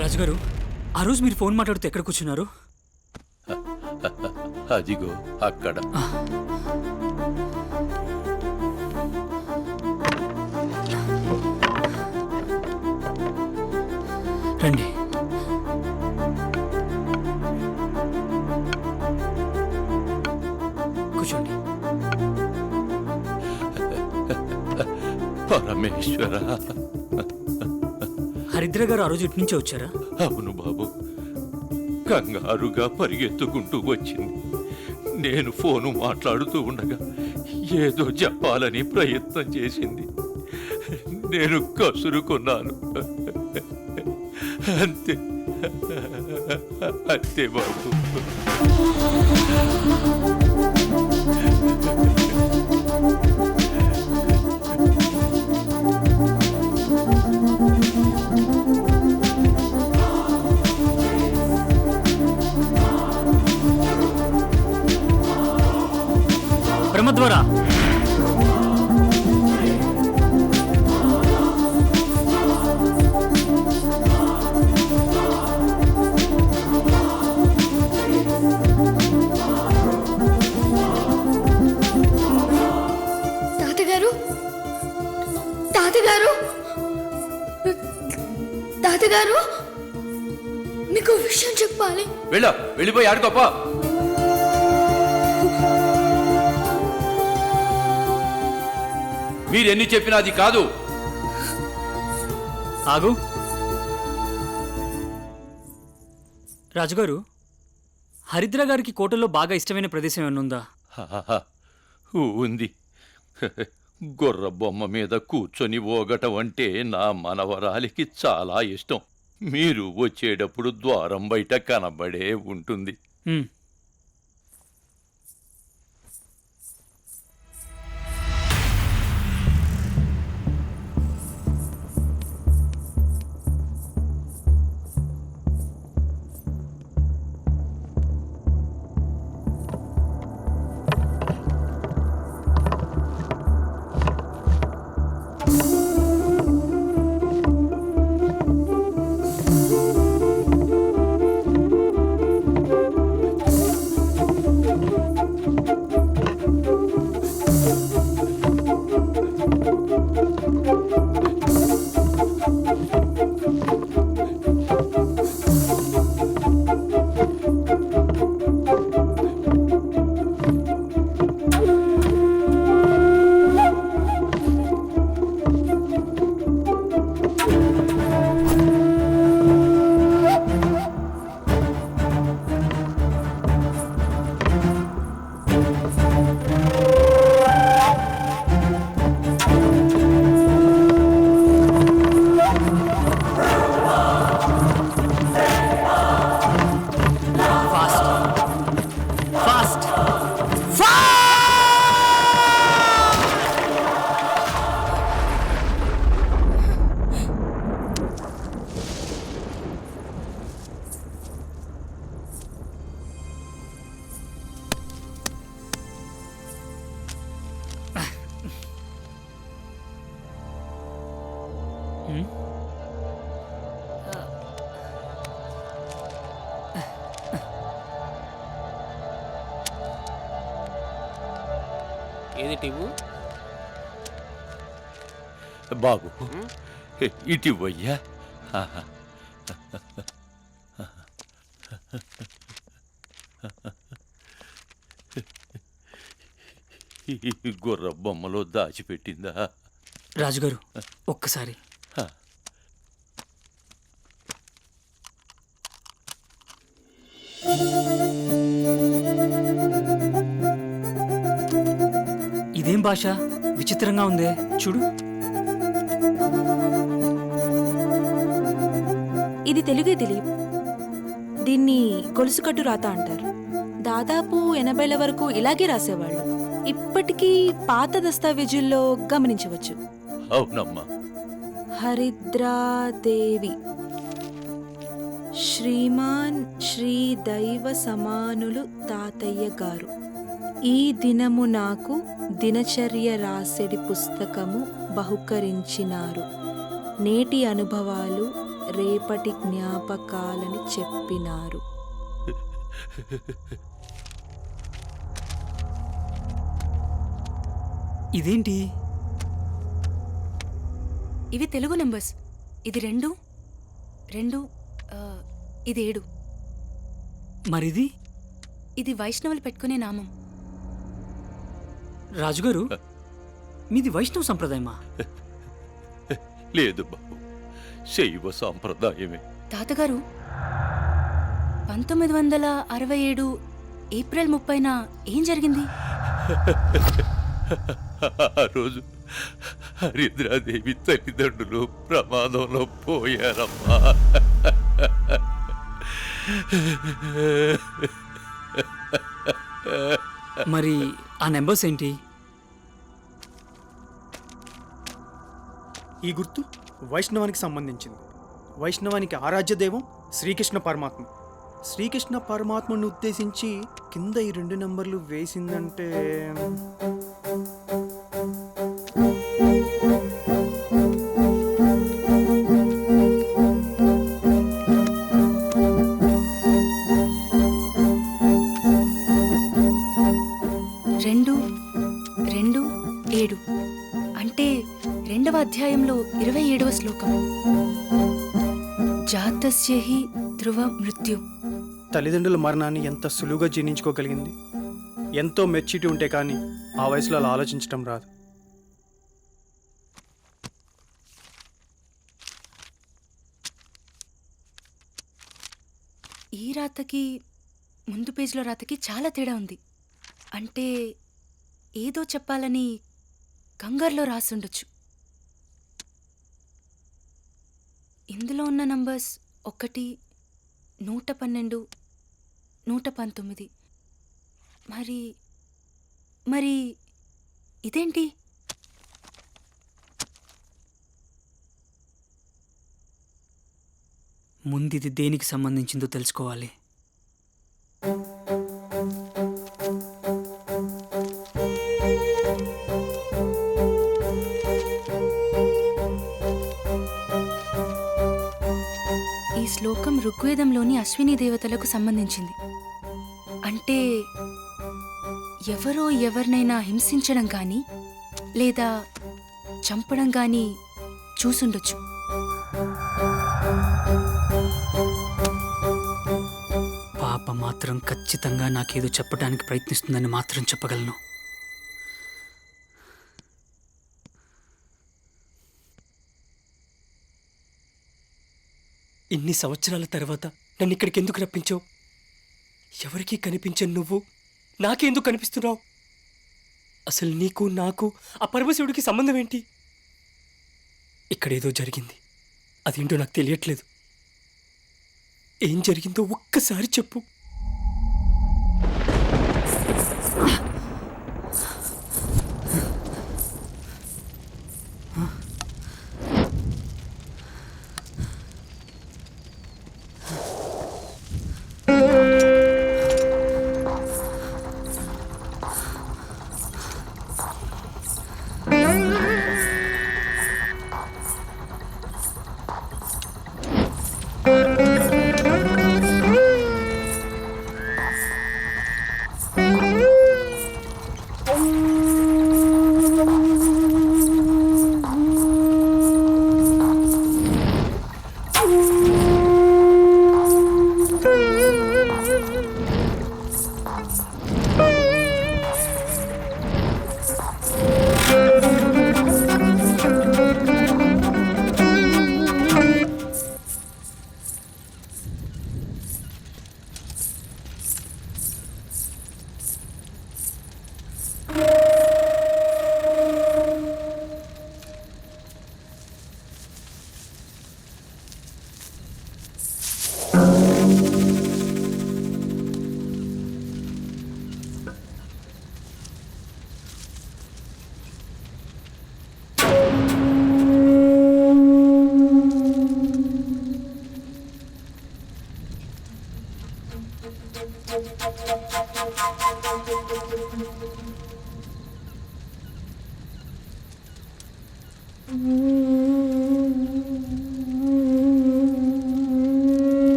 రాజుగారు, ఆ రోజు మీరు ఫోన్ మాట్లాడుతూ ఎక్కడ కూర్చున్నారు? అదిగో అక్కడ. రండి. కూర్చోండి. పరమేశ్వర, హరిద్ర గారు ఆ రోజు ఇటు నుంచే వచ్చారా? అవును బాబు, కంగారుగా పరిగెత్తుకుంటూ వచ్చింది. నేను ఫోను మాట్లాడుతూ ఉండగా ఏదో చెప్పాలని ప్రయత్నం చేసింది. నేను కసురుకున్నాను. అంతే అంతే బాబు. బ్రహ్మద్వార తాతగారు తాతగారు తాతగారు మీకు విషయం చెప్పాలి. వెళ్ళిపోయి ఆడుకోపా. మీరెన్ని చెప్పినా అది కాదు. ఆగు. రాజుగారు, హరిద్ర గారికి కోటలో బాగా ఇష్టమైన ప్రదేశం ఏమన్నా ఉందా? ఉంది. గొర్ర బొమ్మ మీద కూర్చొని ఓగటం అంటే నా మనవరాలికి చాలా ఇష్టం. మీరు వచ్చేటప్పుడు ద్వారం బయట కనబడే ఉంటుంది. ఏది టీవు? బాబు ఇటివయ్యా. గొర్ర బొమ్మలో దాచిపెట్టిందా? రాజుగారు, ఒక్కసారి. ఇదేం భాష విచిత్రంగా ఉందే, చూడు. ఇది తెలుగే దిలీప్. దీన్ని గొలుసుకట్టు రాత అంటారు. దాదాపు 80ల వరకు ఇలాగే రాసేవాళ్ళు. ఇప్పటికీ పాత దస్తావేజుల్లో గమనించవచ్చు. అవునమ్మా. హరిద్రాదేవి, శ్రీమాన్ శ్రీ దైవ సమానులు తాతయ్య గారు, ఈ దినము నాకు దినచర్య రాసెడి పుస్తకము బహుకరించినారు. నేటి అనుభవాలు రేపటి జ్ఞాపకాలని చెప్పినారు. ఇదేంటి? ఇవి తెలుగు నెంబర్స్. ఇది 2 2, ఇది 7. మరిది? ఇది వైష్ణవులు పెట్టుకునే నామం. రాజుగారు, మీది వైష్ణవ సంప్రదాయమా? లేదు బాబు, శైవ సాంప్రదాయమే. తాతగారు, 1967 ఏప్రిల్ 30న ఏం జరిగింది? ఆ రోజు హరిద్రాదేవి తల్లిదండ్రులు ప్రమాదంలో పోయారమ్మా. మరి ఆ నెంబర్స్ ఏంటి? ఈ గుర్తు వైష్ణవానికి సంబంధించింది. వైష్ణవానికి ఆరాధ్య దైవం శ్రీకృష్ణ పరమాత్మ. శ్రీకృష్ణ పరమాత్మను ఉద్దేశించి కింద ఈ 2 నెంబర్లు వేసిందంటే రెండు 7 అంటే 2వ అధ్యాయంలో 27వ శ్లోకం. జాతస్య హి ధ్రువ మృత్యు. తల్లిదండ్రుల మరణాన్ని ఎంత సులువుగా జీర్ణించుకోగలిగింది. ఎంతో మెచ్యూరిటీ ఉంటే కానీ ఆ వయసులో అలా ఆలోచించడం రాదు. ఈ రాతకి ముందు పేజీలో రాతకి చాలా తేడా ఉంది. అంటే ఏదో చెప్పాలని కంగారులో రాసుండొచ్చు. ఇందులో ఉన్న నంబర్స్ 1, 112, 119. మరి ఇదేంటి? ముందిది దేనికి సంబంధించిందో తెలుసుకోవాలి. ఈ శ్లోకం ఋగ్వేదంలోని అశ్విని దేవతలకు సంబంధించింది. అంటే ఎవరో ఎవరినైనా హింసించడం కానీ లేదా చంపడం కానీ చూసుండొచ్చు. పాప మాత్రం ఖచ్చితంగా నాకేదో చెప్పడానికి ప్రయత్నిస్తుందని మాత్రం చెప్పగలను. ఇన్ని సంవత్సరాల తర్వాత నన్ను ఇక్కడికి ఎందుకు రప్పించావు? ఎవరికీ కనిపించని నువ్వు నాకెందుకు కనిపిస్తున్నావు? అసలు నీకు నాకు ఆ పరమశివుడికి సంబంధం ఏంటి? ఇక్కడేదో జరిగింది, అదేంటో నాకు తెలియట్లేదు. ఏం జరిగిందో ఒక్కసారి చెప్పు.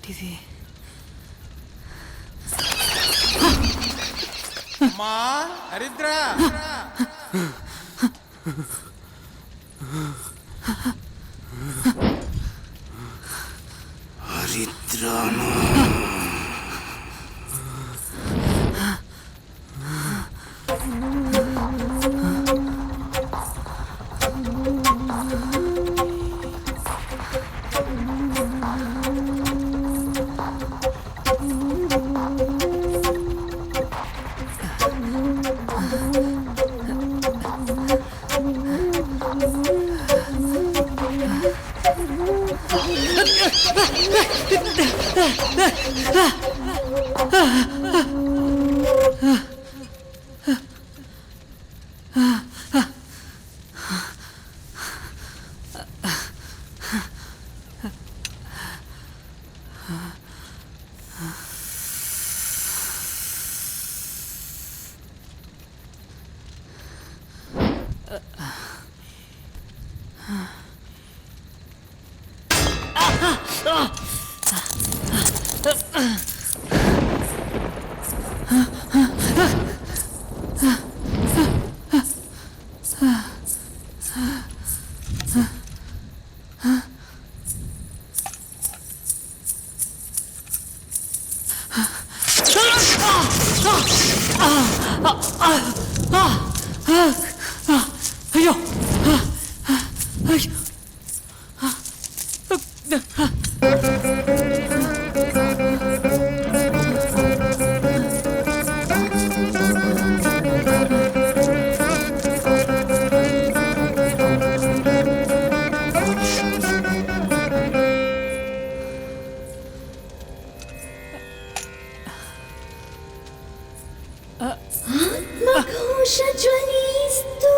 ఇది మా హరిద్ర అయ్యో ఆత్మఘోష జ్వలిస్తూ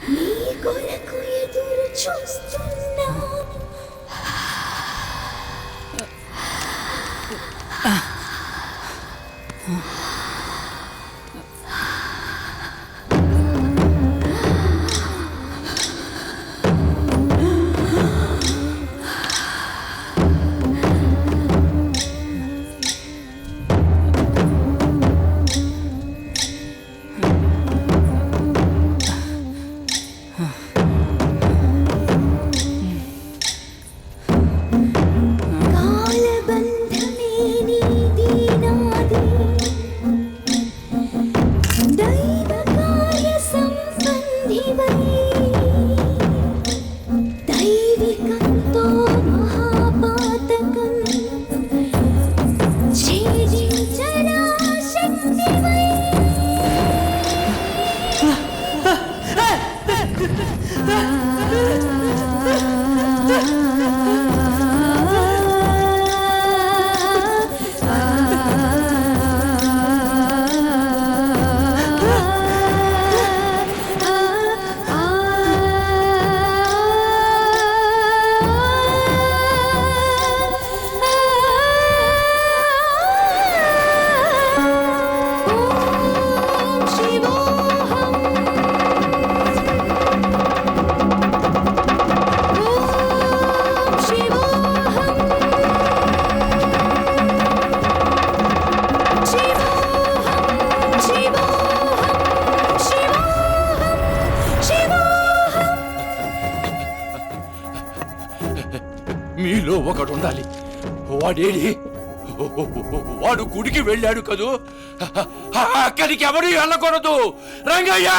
నీ కొరకు ఎదురు చూస్తున్నా కాలబంధమే నీది నాది దైవకాయ సంబంధివై దైవికంతో మహాపాతకం ఛేదించనా శక్తివై మీలో ఒకడు ఉండాలి. వాడేడి? వాడు గుడికి వెళ్ళాడు కదూ. అక్కడికి ఎవరు వెళ్ళకూడదు. రంగయ్య!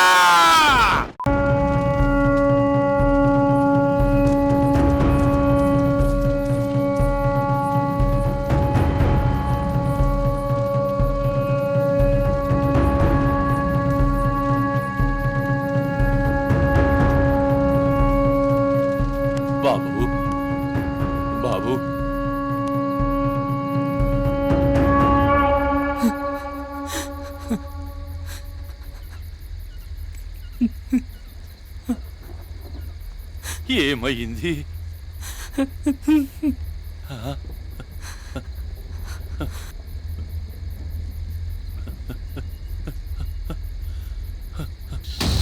బాబు బాబు ఏమైంది?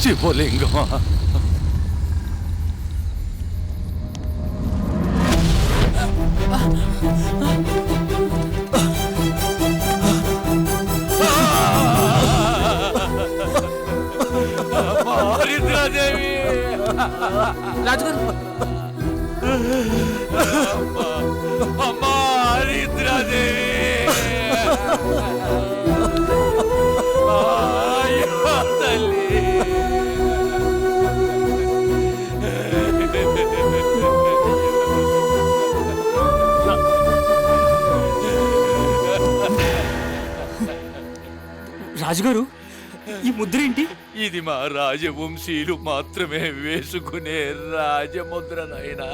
శివలింగమా? హరిద్రాదేవి! రాజుగారు అమ్మా హరిద్రాదేవి! అయ్యో తల్లి! రాజుగారు, ఈ ముద్ర ఏంటి? ఇది మా రాజవంశీయులు మాత్రమే వేసుకునే రాజముద్ర నాయనా.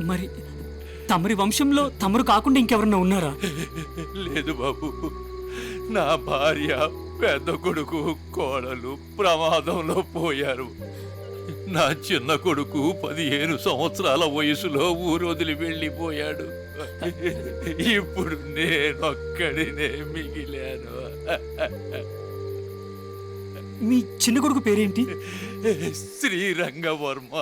మరి తమరి వంశంలో తమరు కాకుండా ఇంకెవరన్నా ఉన్నారా? లేదు బాబు, నా భార్య, పెద్ద కొడుకు, కోడలు ప్రమాదంలో పోయారు. నా చిన్న కొడుకు 15 సంవత్సరాల వయసులో ఊరు వదిలి వెళ్ళిపోయాడు. ఇప్పుడు నేనొక్కడినే మిగిలాను. మీ చిన్న కొడుకు పేరేంటి? శ్రీరంగవర్మ.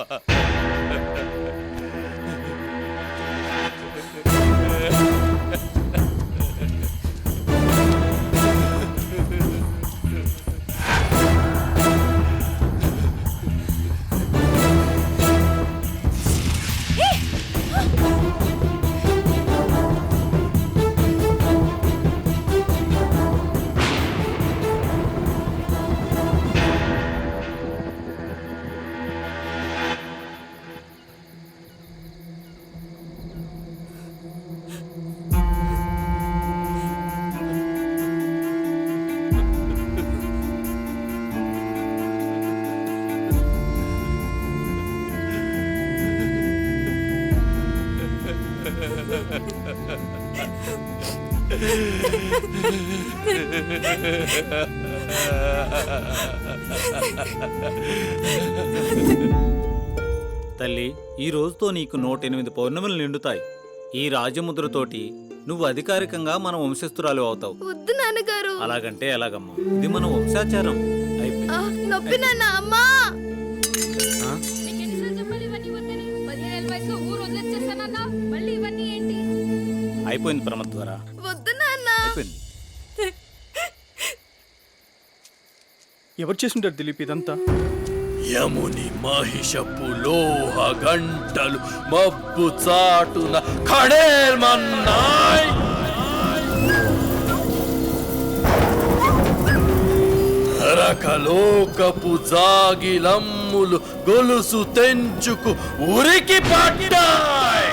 తల్లి, ఈ రోజుతో నీకు 108 పౌర్ణములు నిండుతాయి. ఈ రాజముద్రతోటి నువ్వు అధికారికంగా మన వంశస్థురాలు అవుతావు. వద్దు నాన్నగారు. అలాగంటే ఎలాగమ్మా? ఇది మన వంశాచారం. నొప్పి నాన్న. అమ్మా అయిపోయింది ప్రమద్ ద్వారా. వద్దు నాన్న. అయిపోయింది. ఎవరు చేస్తుంటారు దిలీప్ ఇదంతా? యముని మహిషపు లోహ గంటలు మబ్బు చాటున ఖడేల్మన్నాయ్. నరకలోకపు జాగిలమ్ములు గొలుసు తెంచుకు ఉరికి పడ్డాయ్.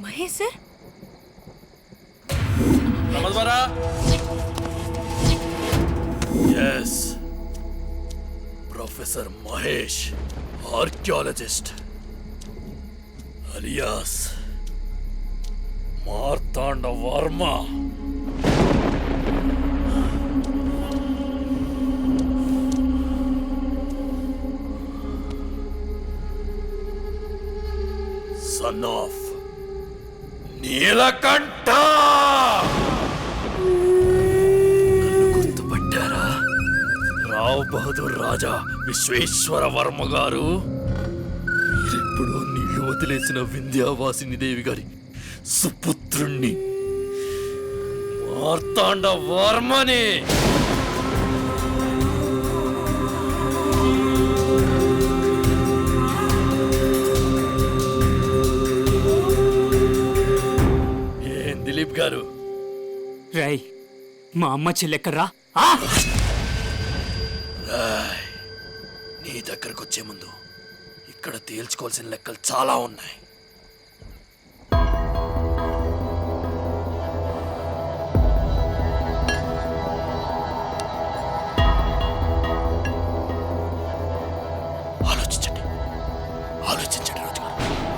మహేష్ సార్, రమద్వారా. Yes, professor Mahesh, archaeologist alias Martanda Varma. Son of Neelakanta. నన్ను గుర్తుపట్టారా? రావ్ బహదూర్ రాజా విశ్వేశ్వర వర్మ గారు. మీరెప్పుడో నీళ్లు వదిలేసిన వింధ్యావాసిని దేవి గారి సుపుత్రుణ్ణి, మార్తాండ వర్మని. దిలీప్ గారు, రాయ్, మా అమ్మ చెల్లెక్కర్రా? రాయ్, నీ దగ్గరకు వచ్చే ముందు ఇక్కడ ఇక్కడ తేల్చుకోవాల్సిన లెక్కలు చాలా ఉన్నాయి. ఆలోచించండి ఆలోచించండి రాజుగారు.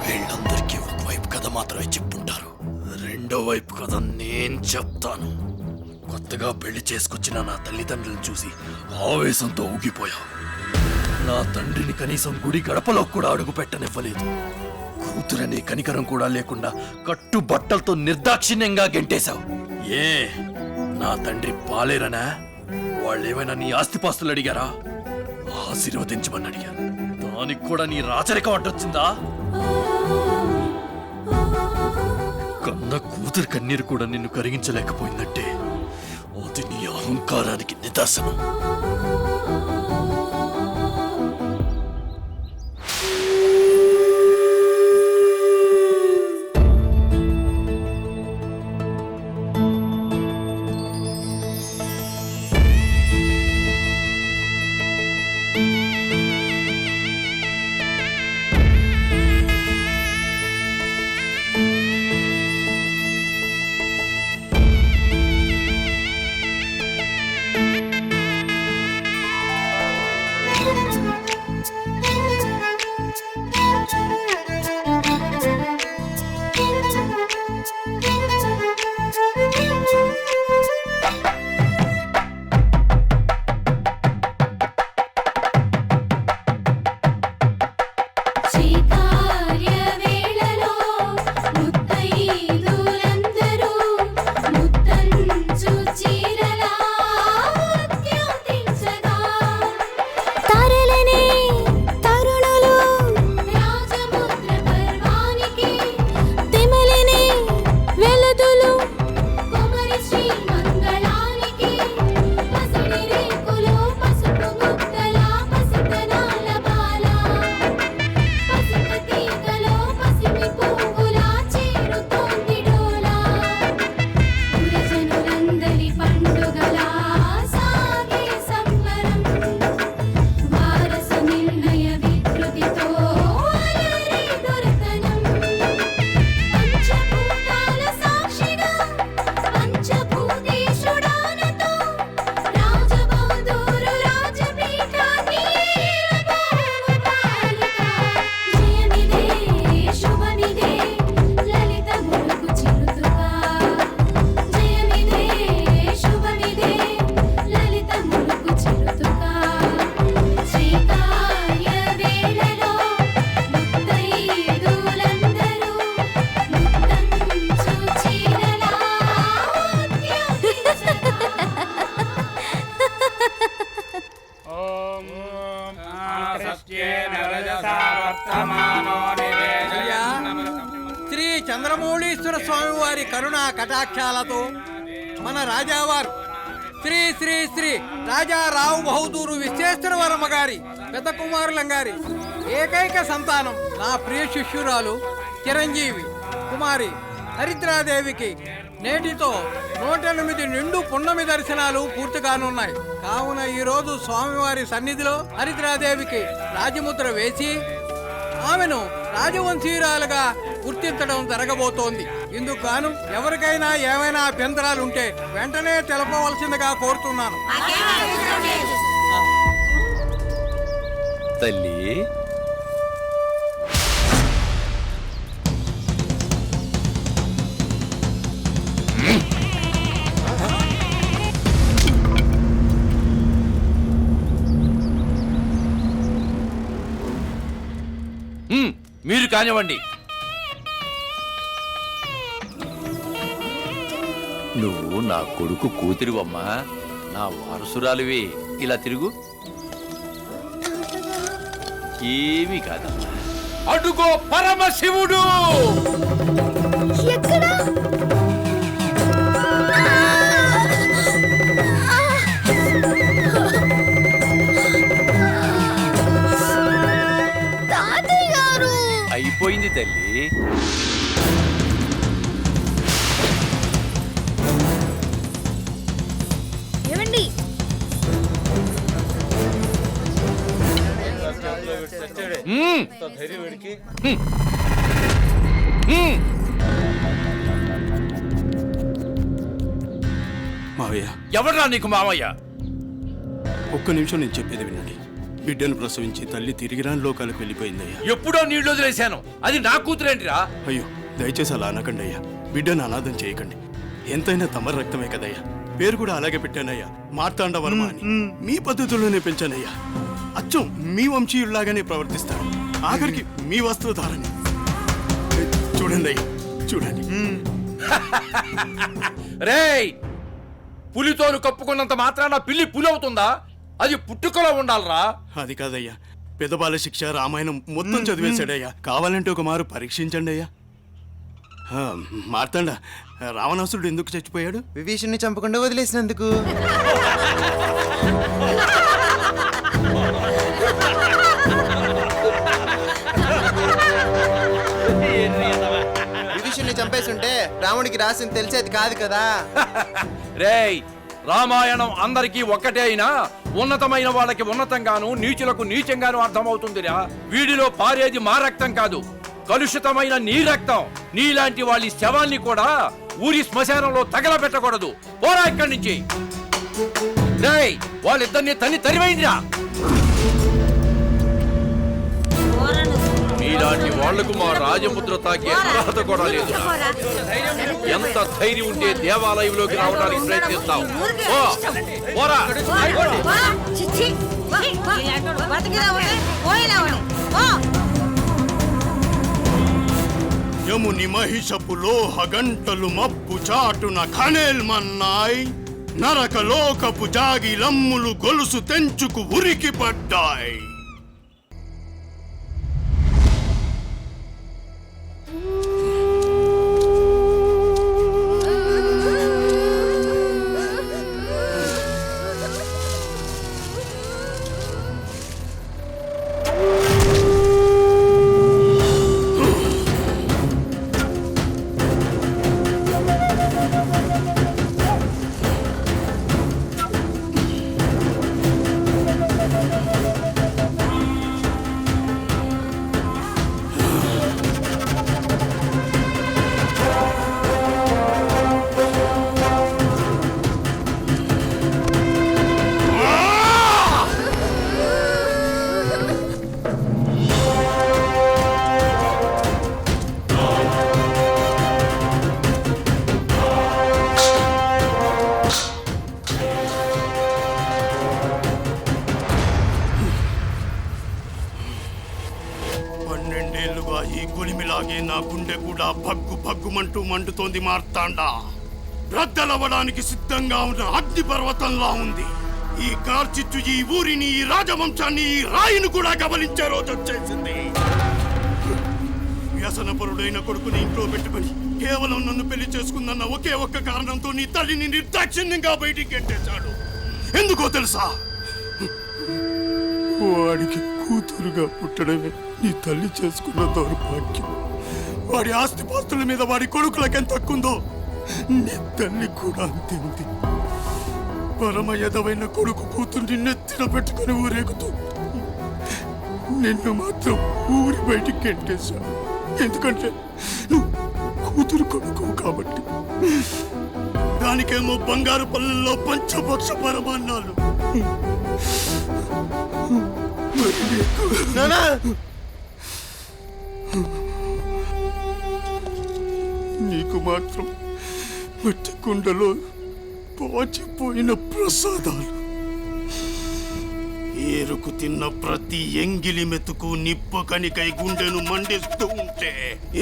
వీళ్ళందరికీ ఒకవైపు కథ మాత్రమే చెప్పుంటారు, రెండో వైపు కథ నేను చెప్తాను. కొత్తగా పెళ్లి చేసుకొచ్చిన నా తల్లిదండ్రులను చూసి ఆవేశంతో ఊగిపోయావు. నా తండ్రిని కనీసం గుడి గడపలో కూడా అడుగు పెట్టనివ్వలేదు. కూతురనే కనికరం కూడా లేకుండా కట్టు బట్టలతో నిర్దాక్షిణ్యంగా గెంటేశావు. ఏ నా తండ్రి పాలేరనా? వాళ్ళేమైనా నీ ఆస్తిపాస్తులు అడిగారా? ఆశీర్వదించమని అడిగారు. దానికి కూడా నీ రాచరికం అడ్డొచ్చిందా? కన్న కూతురు కన్నీరు కూడా నిన్ను కరిగించలేకపోయిందంటే అది నీ అహంకారానికి నిదర్శనం. శ్రీ చంద్రమౌళీశ్వర స్వామి వారి కరుణా కటాక్షాలతో మన రాజావారు శ్రీ శ్రీ శ్రీ రాజారావు బహదూరు విశ్వేశ్వరవర్మ గారి పెద్ద కుమారులం గారి ఏకైక సంతానం నా ప్రియ శిష్యురాలు చిరంజీవి కుమారి హరిద్రాదేవికి నేటితో 108 నిండు పున్నమి దర్శనాలు పూర్తిగానున్నాయి. కావున ఈరోజు స్వామివారి సన్నిధిలో హరిద్రాదేవికి రాజముద్ర వేసి ఆమెను రాజవంశీయురాలుగా గుర్తించడం జరగబోతోంది. ఇందుకు గాను ఎవరికైనా ఏమైనా అభ్యంతరాలుంటే వెంటనే తెలపవలసిందిగా కోరుతున్నాను. తల్లి మీరు కానివ్వండి. నువ్వు నా కొడుకు కూతురివమ్మా, నా వారసురాలివి. ఇలా తిరుగు. ఏమీ కాదమ్మా. అడుగో పరమశివుడు. అయిపోయింది తల్లి. ఏమండి మావయ్య, ఎవడ్రా నీకు మావయ్య? ఒక్క నిమిషం నేను చెప్పేది వినండి. బిడ్డను ప్రసవించి తల్లి తిరిగి రాని లోకాలకు వెళ్ళిపోయిందయ్యా. ఎప్పుడో నీళ్ళు వదిలేశాను, అది నా కూతురేంటిరా? అయ్యో, దయచేసి అలా అనకండి అయ్యా. బిడ్డను అనాథం చేయకండి. ఎంతైనా తమ రక్తమే కదయ్యా. పేరు కూడా అలాగే పెట్టానయ్యా, మార్తాండ వర్మ అని. మీ పద్ధతుల్లోనే పెంచానయ్యా. అచ్చం మీ వంశీయుల్లాగానే ప్రవర్తిస్తాడు. ఆఖరికి మీ వస్త్రధారని చూడండి అయ్యా, చూడండి. రేయ్, పులితోను కప్పుకున్నంత మాత్రాన పిల్లి పులి అవుతుందా? అది పుట్టుకలో ఉండాలరా. అది కాదయ్యా, పెదబాల శిక్ష రామాయణం మొత్తం చదివేశాడయ్యా. కావాలంటే ఒక మారు పరీక్షించండి అయ్యా. మార్తాండ, రావణాసురుడు ఎందుకు చచ్చిపోయాడు? విభీషణ్ణి చంపకుండా వదిలేసినందుకు. విభీషణ్ణి చంపేస్తుంటే రాముడికి రాసింది తెలిసేది కాదు కదా. రేయ్, రామాయణం అందరికీ ఒక్కటే అయినా ఉన్నతమైన వాళ్ళకి ఉన్నతంగాను, నీచులకు నీచంగాను అర్థమవుతుందిరా. వీడిలో పారేది మా రక్తం కాదు, కలుషితమైన నీ రక్తం. నీలాంటి వాళ్ళ శవాన్ని కూడా ఊరి శ్మశానంలో తగలబెట్టకూడదు. పోరా ఇక్కడి నుంచి. రేయ్, వాళ్ళిద్దరిని తరివేయండిరా. మీలాంటి వాళ్లకు మా రాజముద్ర తాకే అర్హత కూడా లేదు. ఎంత ధైర్యం ఉంటే దేవాలయంలోకి రావడానికి ప్రయత్నిస్తావు? పోరా. యముని మహిషపు లోహ గంటలు మప్పు చాటున ఖనేల్మన్నాయ్. నరక లోకపు జాగిలమ్ములు గొలుసు తెంచుకు ఉరికి పడ్డాయి. నా గుండె కూడా భగ్గు భగ్గుమంటూ మండుతోంది మార్తాండ. రద్దలవ్వడానికి సిద్ధంగా ఉన్న అగ్ని పర్వతంలా ఉంది. ఈ కార్చిచ్చు ఈ ఊరిని, ఈ రాజవంశాన్ని, ఈ రాయిని కూడా గమనించే రోజు వచ్చేసింది. వ్యసనపరుడైన కొడుకుని ఇంట్లో పెట్టుకుని కేవలం నన్ను పెళ్లి చేసుకుందన్న ఒకే ఒక్క కారణంతో నీ తల్లిని నిర్దాక్షిణ్యంగా బయటికి గెట్టేశాడు. ఎందుకో తెలుసా? వాడికి కూతురుగా పుట్టడమే నీ తల్లి చేసుకున్న దౌర్భాగ్యం. వాడి ఆస్తిపాస్తుల మీద వాడి కొడుకులకు ఎంత హక్కుందో నీ తల్లి కూడా అంతే ఉంది. పరమ యదవైన కొడుకు కూతుర్ని నెత్తిన పెట్టుకుని ఊరేగుతూ నిన్ను మాత్రం ఊరి బయటికి గెంటేశాను. ఎందుకంటే నువ్వు కూతురు కొడుకు కాబట్టి. దానికేమో బంగారు పల్లెల్లో పంచపక్ష పరమాన్నాలు. నీకు మాత్రం మట్టి కుండలో పాచిపోయిన ప్రసాదాలు. ఏరుకు తిన్న ప్రతి ఎంగిలి మెతుకు నిప్పకనికై గుండెను మండిస్తూ ఉంటే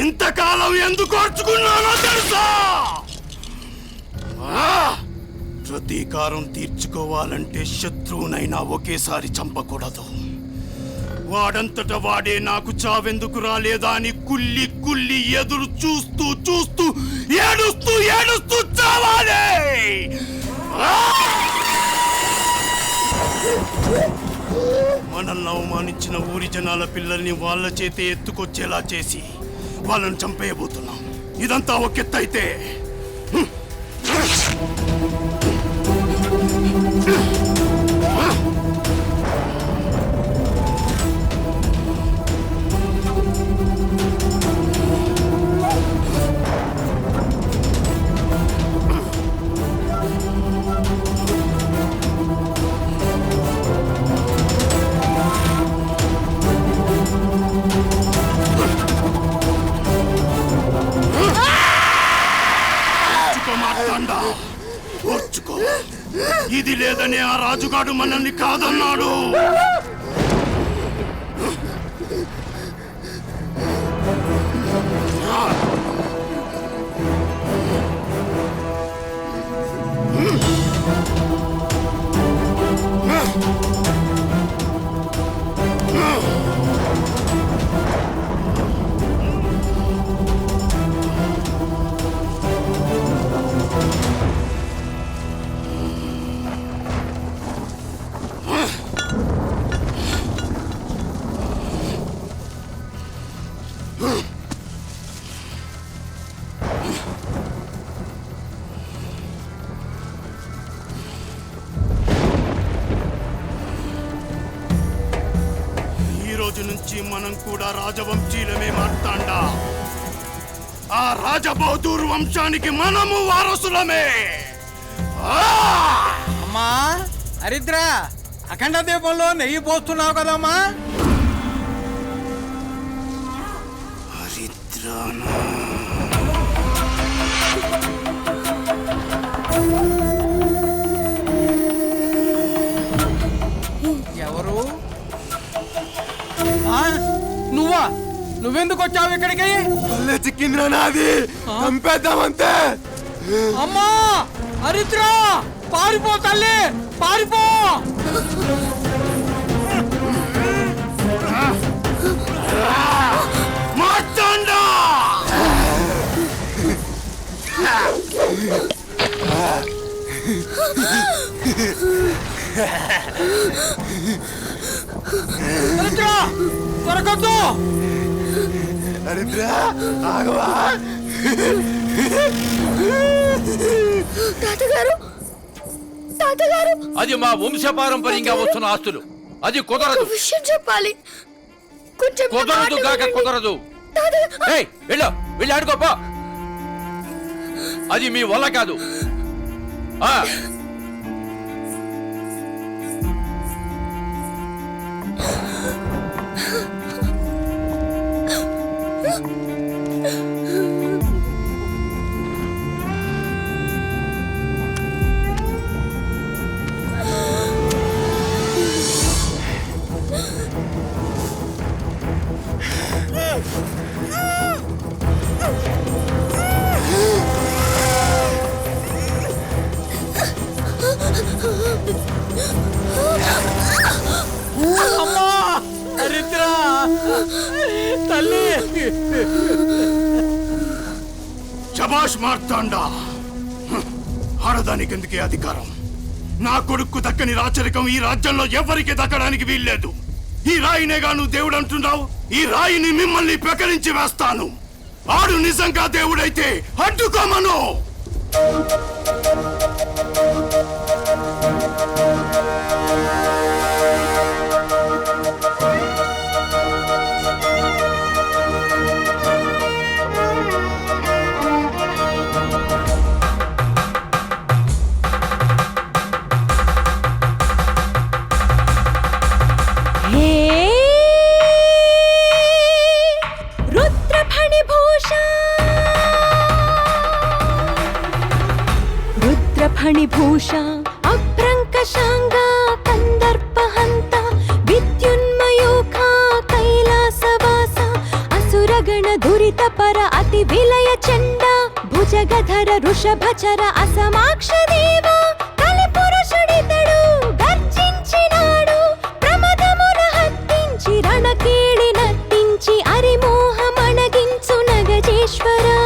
ఇంతకాలం ఎందుకు ఓర్చుకున్నానో తెలుసా? ప్రతీకారం తీర్చుకోవాలంటే శత్రువునైనా ఒకేసారి చంపకూడదు. వాడంతట వాడే నాకు చావెందుకు రాలేదా అని కుల్లి కుల్లి ఎదురు చూస్తూ చూస్తూ ఏడుస్తూ ఏడుస్తూ చావాలి. మనల్ని అవమానించిన ఊరి జనాల పిల్లల్ని వాళ్ళ చేతే ఎత్తుకొచ్చేలా చేసి వాళ్ళని చంపేయబోతున్నాం. ఇదంతా ఒకెత్తైతే విధి లేదని ఆ రాజుగాడు మనల్ని కాదన్నాడు. నుంచి మనం కూడా రాజవంశీలమే మాట్లాడా. ఆ రాజబహదూర్ వంశానికి మనము వారసులమే. అమ్మా హరిద్ర, అఖండ దీపంలో నెయ్యి పోస్తున్నావు కదమ్మా. హరిద్రానా ఎవరు? నువ్వా? నువ్వెందుకు వచ్చావు ఇక్కడికి? చిక్కింద్రా నాది, చంపేద్దామంతే. అమ్మా హరిద్ర, పారిపో తల్లి, పారిపో. మార్తాండా హరిద్ర, దొరకద్దు. హరిద్ర ఆగవా. తాతగారు, తాతగారు, అది మా వంశపారంపర్యంగా వస్తున్న ఆస్తులు. అది కుదరదు. విషయం చెప్పాలి. కొంచెం కుదరదు కాక కుదరదు. వెళ్ళు, వెళ్ళి ఆడుకోపో. అది మీ వల్ల కాదు. అమ్మా హరిద్ర, తల్లి. శభాష్ మార్తాండా. ఆడదానికి ఎందుకే అధికారం? నా కొడుకు దక్కని రాచరికం ఈ రాజ్యంలో ఎవరికి దక్కడానికి వీల్లేదు. ఈ రాయినేగా నువ్వు దేవుడు అంటున్నావు. ఈ రాయిని మిమ్మల్ని పెకరించి వేస్తాను. ఆడు నిజంగా దేవుడైతే అడ్డుకోమను. ఫణిభూష అప్రంకషాంగ కందర్పహంత విద్యున్మయోఖా కైలాసవాస అసురగణ దురిత పర అతి విలయ చండ భుజగధర వృషభచర అసమాక్ష దేవ కలిపురుషుడితడు గర్జించినాడు ప్రమదమున హత్తించి రణకేళి నర్తించి అరిమోహమణగించు నగజేశ్వరా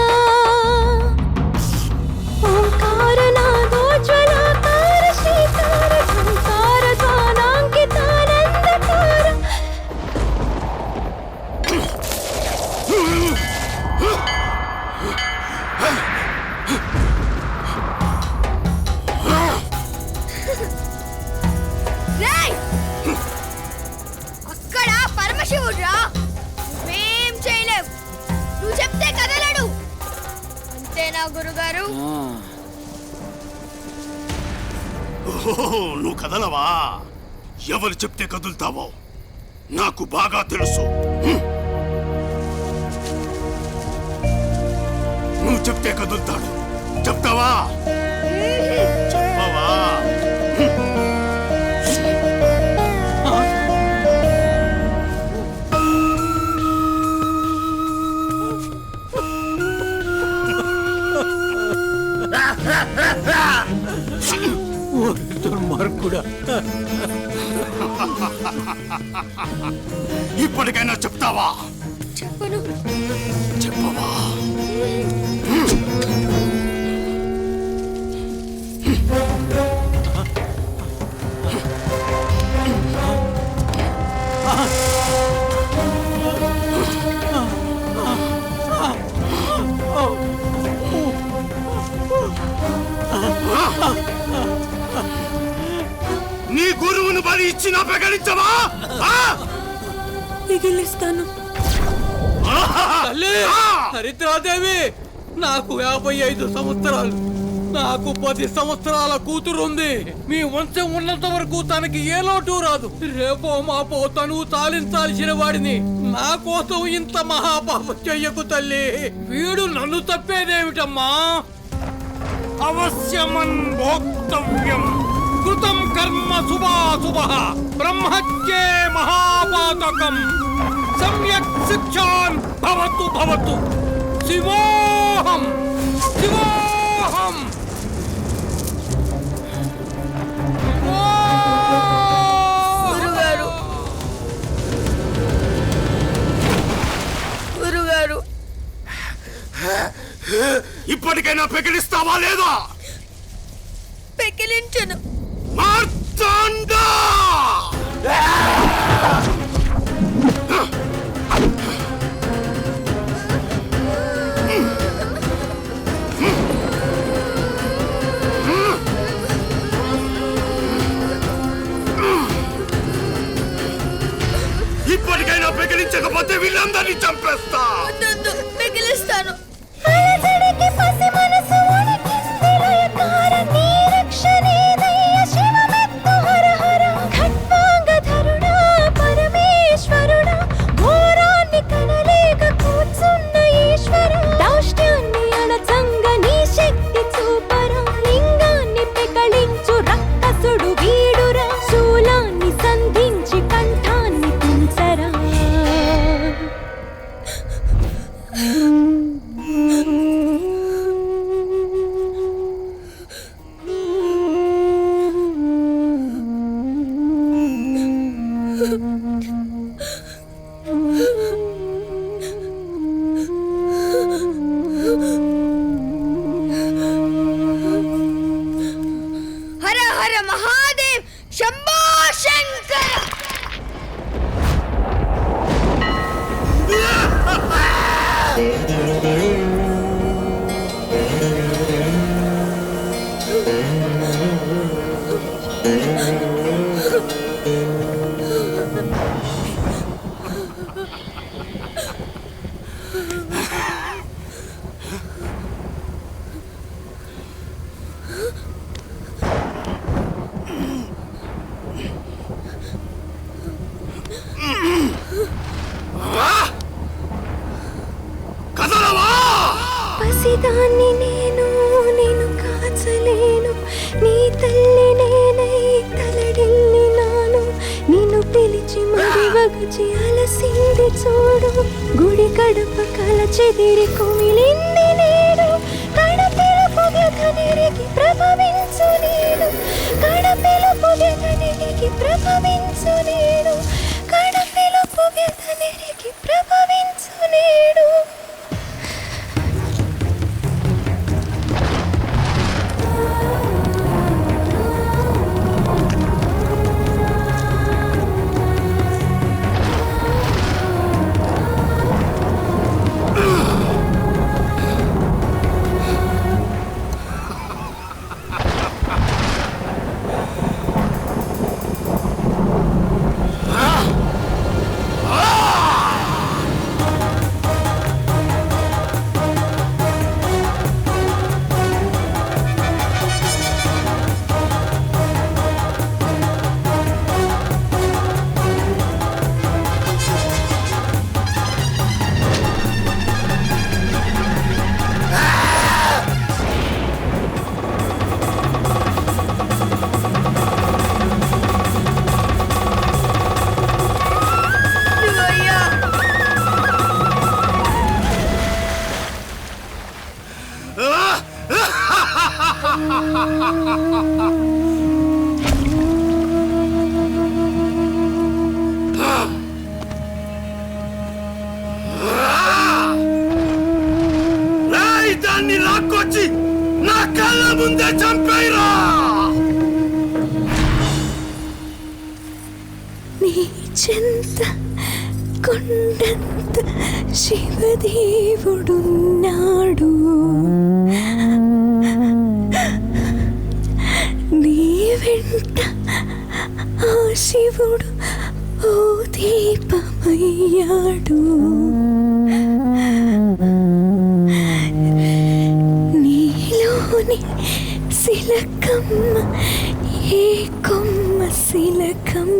అక్కడ పరమశివుడ్రా, నువ్వేం చేయలేవు. నువ్వు చెప్తే కదలడు. అంతేనా గురుగారు? నువ్వు కదలవా? ఎవరు చెప్తే కదులుతావో నాకు బాగా తెలుసు. నువ్వు చెప్తే కదులుతాడు. చెప్తావా? చెప్పవా? దుర్మార్గుడా. ఇప్పటికైనా చెప్తావా? చెప్పను. చెప్పవా? నీ గురువును బలి ఇచ్చిన పెగలించవా? పిగిలిస్తాను. హరిద్రాదేవి, నాకు 55 సంవత్సరాలు, నాకు 10 సంవత్సరాల కూతురుంది. మీ వంశం ఉన్నంత వరకు తనకి ఏ లోటు రాదు. రేపో మాపో తను తాలించాల్సిన వాడిని. నా కోసం ఇంత మహాపాపం చెయ్యకు తల్లి. వీడు నన్ను తప్పేదేమిటమ్మా? అవశ్యమన్ భోక్తవ్యం కృతం కర్మ శుభాశుభః బ్రహ్మత్యే మహాపాతకం సమ్యక్ శిక్షాన్ భవతు భవతు. శివోహం శివోహం. గురుగారు, గురుగారు, ఇప్పటికైనా పెకిలిస్తావా లేదా? పెకిలించను. మార్తాండా! ఇప్పటికైనా పెకిలించకపోతే వీళ్ళందరినీ చంపేస్తా. పెకిలిస్తాను. హర హర మహాదేవ్ శంభో శంకర. పసిదాన్ని నేను, నేను కాచలేను. నీ తల్లి నేనై తలడిల్లినాను. నిన్ను పిలిచి మరివగచి అలసింది చూడు. గుడి గడప కల చెదిరి కుమిలింది నేడు. కడపిల పొగనిరికి ప్రభవించు నేడు. కడపిల పొగనిరికి ప్రభవించు నేడు. కడపిల పొగనిరికి ప్రభవించు నేడు. వాణ్ణి లాక్కొచ్చి నా కళ్ళ ముందే చంపేరా. నీ చెంత కొండంత శివదేవుడున్నాడు, నీ వెంట ఆ శివుడు ఓ దీపమయ్యాడు. నీలోని శిలకమ్మ ఏ కొమ్మ శిలకమ్మ.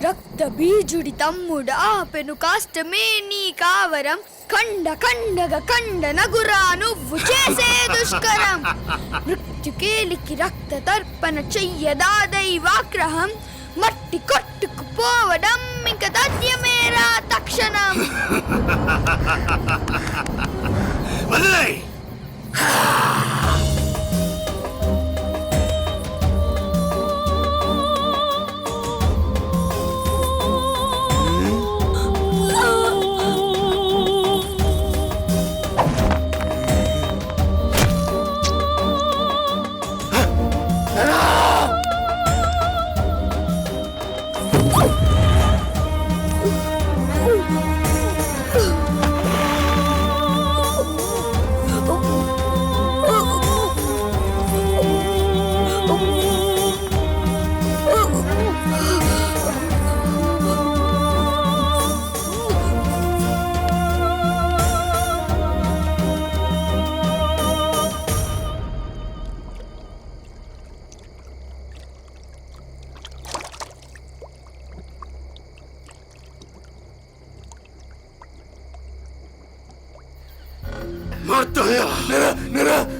రక్త బీజుడి తమ్ముడా పెను కాష్టమే నీ కావరం, ఖండ ఖండగ ఖండ నగురా నువ్వు చేసే దుష్కరం. మృత్యుకేలికి రక్త తర్పణ చెయ్యదా దైవాగ్రహం, మట్టి కొట్టుకుపోవడం ఇంక తథ్యమేరా తక్షణం.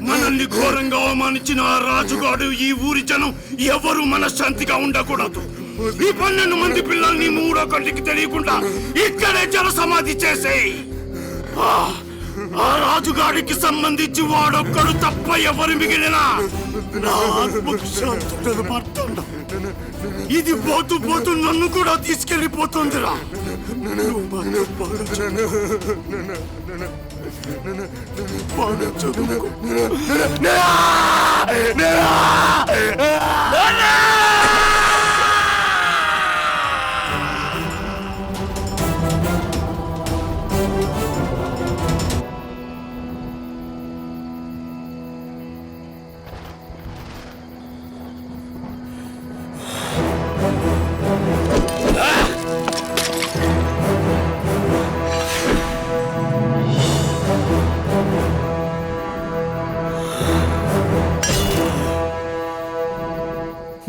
మనల్ని ఘోరంగా అవమానించిన ఆ రాజుగాడు, ఈ ఊరి జనం ఎవరు మనశ్శాంతిగా ఉండకూడదు. ఈ 12 మంది పిల్లల్ని మూడో కంటికి తెలియకుండా ఇక్కడే జల సమాధి చేసేయి. ఆ రాజుగాడికి సంబంధించి వాడొక్కడు తప్ప ఎవరు మిగిలినా నా ఆత్మకు శాంతుడను పడుతుండ. ఇది పోతూ పోతూ నన్ను కూడా తీసుకెళ్ళిపోతుందిరా.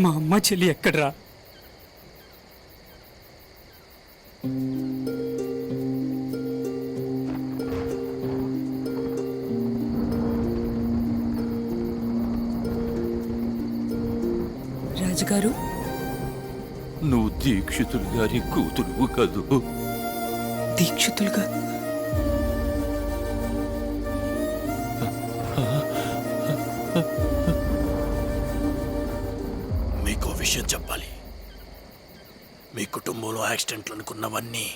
మా అమ్మ చెల్లి ఎక్కడ్రా? రాజుగారు, నువ్వు దీక్షితులు గారి కూతురు కదూ? దీక్షితులుగా? మీకు విషయం చెప్పాలి. మీ కుటుంబంలో యాక్సిడెంట్లు అనుకున్నవన్నీ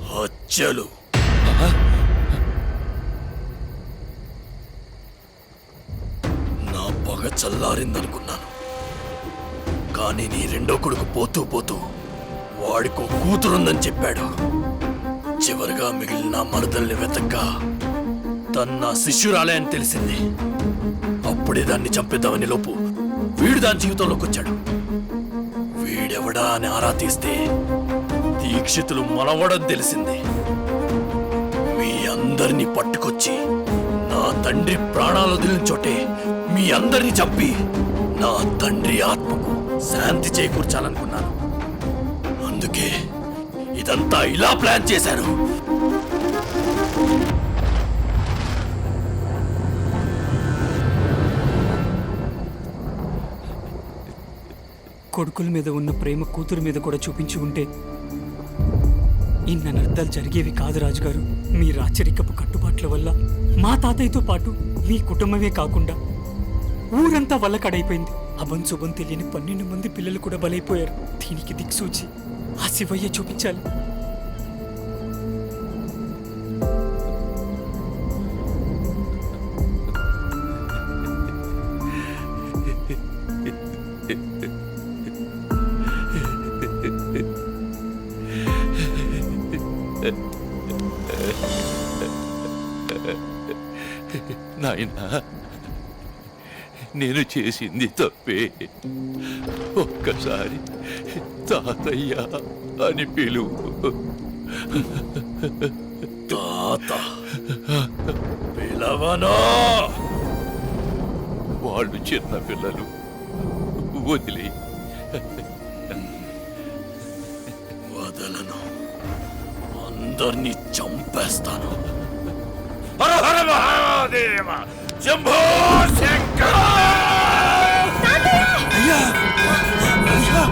హత్యలు. నా పగ చల్లారిందనుకున్నాను, కానీ నీ రెండో కొడుకు పోతూ పోతూ వాడికో కూతురుందని చెప్పాడు. చివరిగా మిగిలిన మరదల్ని వెతక్క తన శిష్యురాలే అని తెలిసింది. అప్పుడే దాన్ని చంపేద్దామని లోపు వీడు దాని జీవితంలోకి వచ్చాడు. వీడెవడా అని ఆరా తీస్తే దీక్షితులు మనవడని తెలిసింది. మీ అందరినీ పట్టుకొచ్చి నా తండ్రి ప్రాణాలు వదిలిన చోటే మీ అందరినీ చంపి నా తండ్రి ఆత్మకు శాంతి చేకూర్చాలనుకున్నాను. అందుకే ఇదంతా ఇలా ప్లాన్ చేశాను. కొడుకుల మీద ఉన్న ప్రేమ కూతురు మీద కూడా చూపించి ఉంటే ఇన్ని అనర్థాలు జరిగేవి కాదు రాజుగారు. మీ రాచరికపు కట్టుబాట్ల వల్ల మా తాతయ్యతో పాటు మీ కుటుంబమే కాకుండా ఊరంతా వల్లకడైపోయింది. అభం శుభం తెలియని 12 మంది పిల్లలు కూడా బలైపోయారు. దీనికి దిక్సూచి ఆ శివయ్య చూపించాలి. నాయనా, నేను చేసింది తప్పే. ఒక్కసారి తాతయ్య అని పిలువు. తాత పిలవనా? వాళ్ళు చిన్న పిల్లలు, వదిలే. వదలను, అందరినీ చంపేస్తాను. హర హర మహాదేవ, శంభో శంకర! అయ్యా! అయ్యా!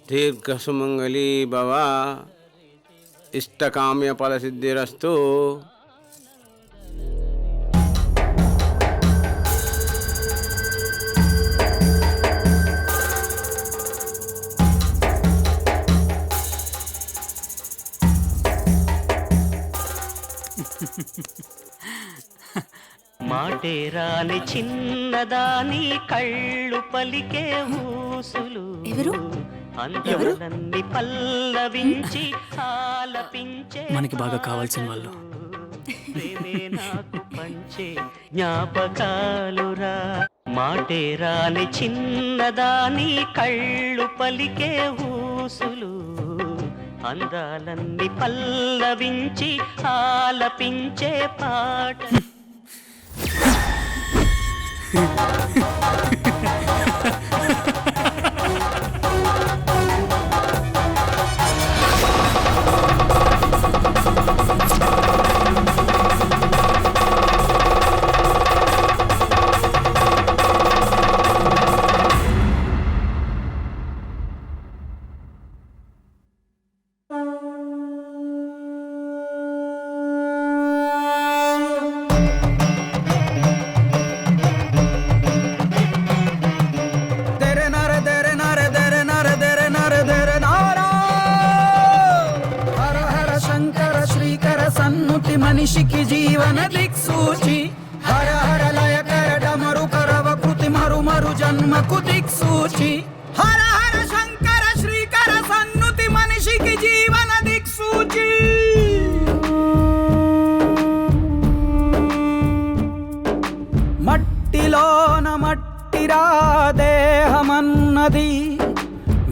దీర్ఘసుమంగళీ భవ, ఇష్టకామ్య ఫలసిద్ధిరస్తు. మాటేరాని చిన్నదాని కళ్ళు పలికే ఊసులు ఎవరు? అందరన్నీ పల్లవించి ఆలపించే మనకి బాగా కావాల్సిన వాళ్ళు. ప్రేమే నాకు పంచే జ్ఞాపకాలురా. మాటేరాని చిన్నదాని కళ్ళు పలికే ఊసులు అందాలన్నీ పల్లవించి ఆలపించే పాట. మనిషికి జీవన దిక్సూచి, హర హర లయ కర డమరు కరవ కృతి మరు మరు జన్మకు దిక్సూచి. హర హర శంకర శ్రీకర సన్నుతి మనిషికి జీవన దిక్సూచి. మట్టిలోన మట్టిరా దేహమన్నది,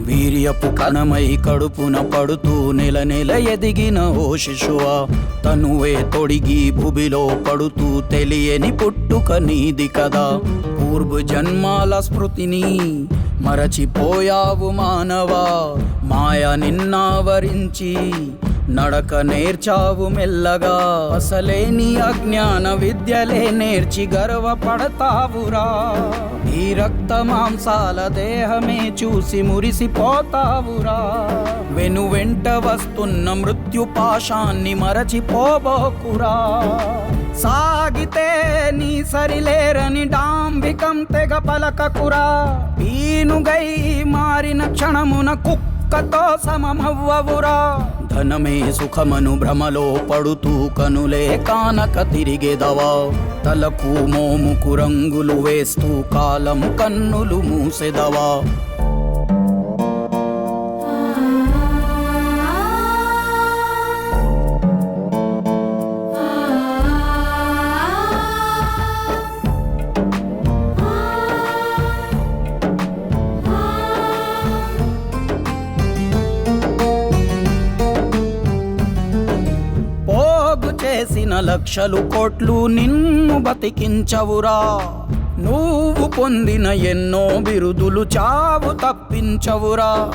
వీర్యపు కణమై కడుపున పడుతూ నెల నెల ఎదిగిన ఓ శిశువా, తనువే తొడిగి భూమిలో పడుతూ తెలియని పుట్టుక నీది కదా. పూర్వ జన్మాల స్మృతిని మరచిపోయావు మానవా, మాయ నిన్నావరించి నడక నేర్చావు మెల్లగా. అసలేని అజ్ఞాన విద్యలే నేర్చి గర్వపడతావురా. ఈ రక్త మాంసాల దేహమే చూసి మురిసిపోతావురా. వెను వెంట వస్తున్న మృత్యు పాశాన్ని మరచిపోబోకురా. సాగితే నీ సరిలేరని డాంబికం తెగ పలకకురా. ఈనుగై మారిన క్షణమున కుక్కతో సమమవ్వవురా. ధనమే సుఖమను భ్రమలో పడుతూ కనులే కానక తిరిగేదవా. తలకు మోముకు రంగులు వేస్తూ కాలం కన్నులు మూసెదవా. లక్షలు కోట్లు నిన్ను బతికించవురా. నువ్వు పొందిన ఎన్నో బిరుదులు చావు తప్పించవురా.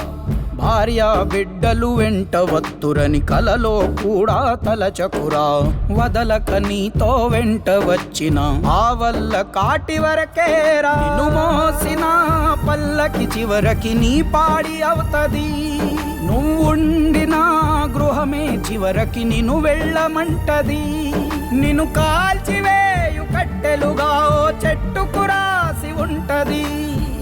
భార్య బిడ్డలు వెంట వత్తురని కలలో కూడా తలచకురా. వదలక నీతో వెంట వచ్చిన ఆ వల్ల కాటి వరకేరా. నిన్ను మోసిన పల్లకి చివరికి నీ పాడి అవుతది. నువ్వుండిన గృహమే చివరికి నిన్ను వెళ్ళమంటది. నిన్ను కాల్చివేయు కట్టెలుగా ఓ చెట్టుకు రాసి ఉంటది.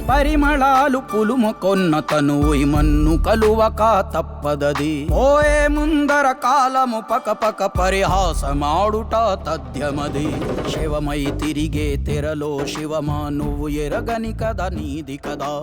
పరిమళాలు పులుముకొన్న తనువు మన్ను కలువక తప్పదది. ఓయే ముందర కాలము పకపక పరిహాసమాడుట తథ్యమది. శివమై తిరిగే తెరలో శివమా నువ్వు ఎరగని కదా నీది కదా.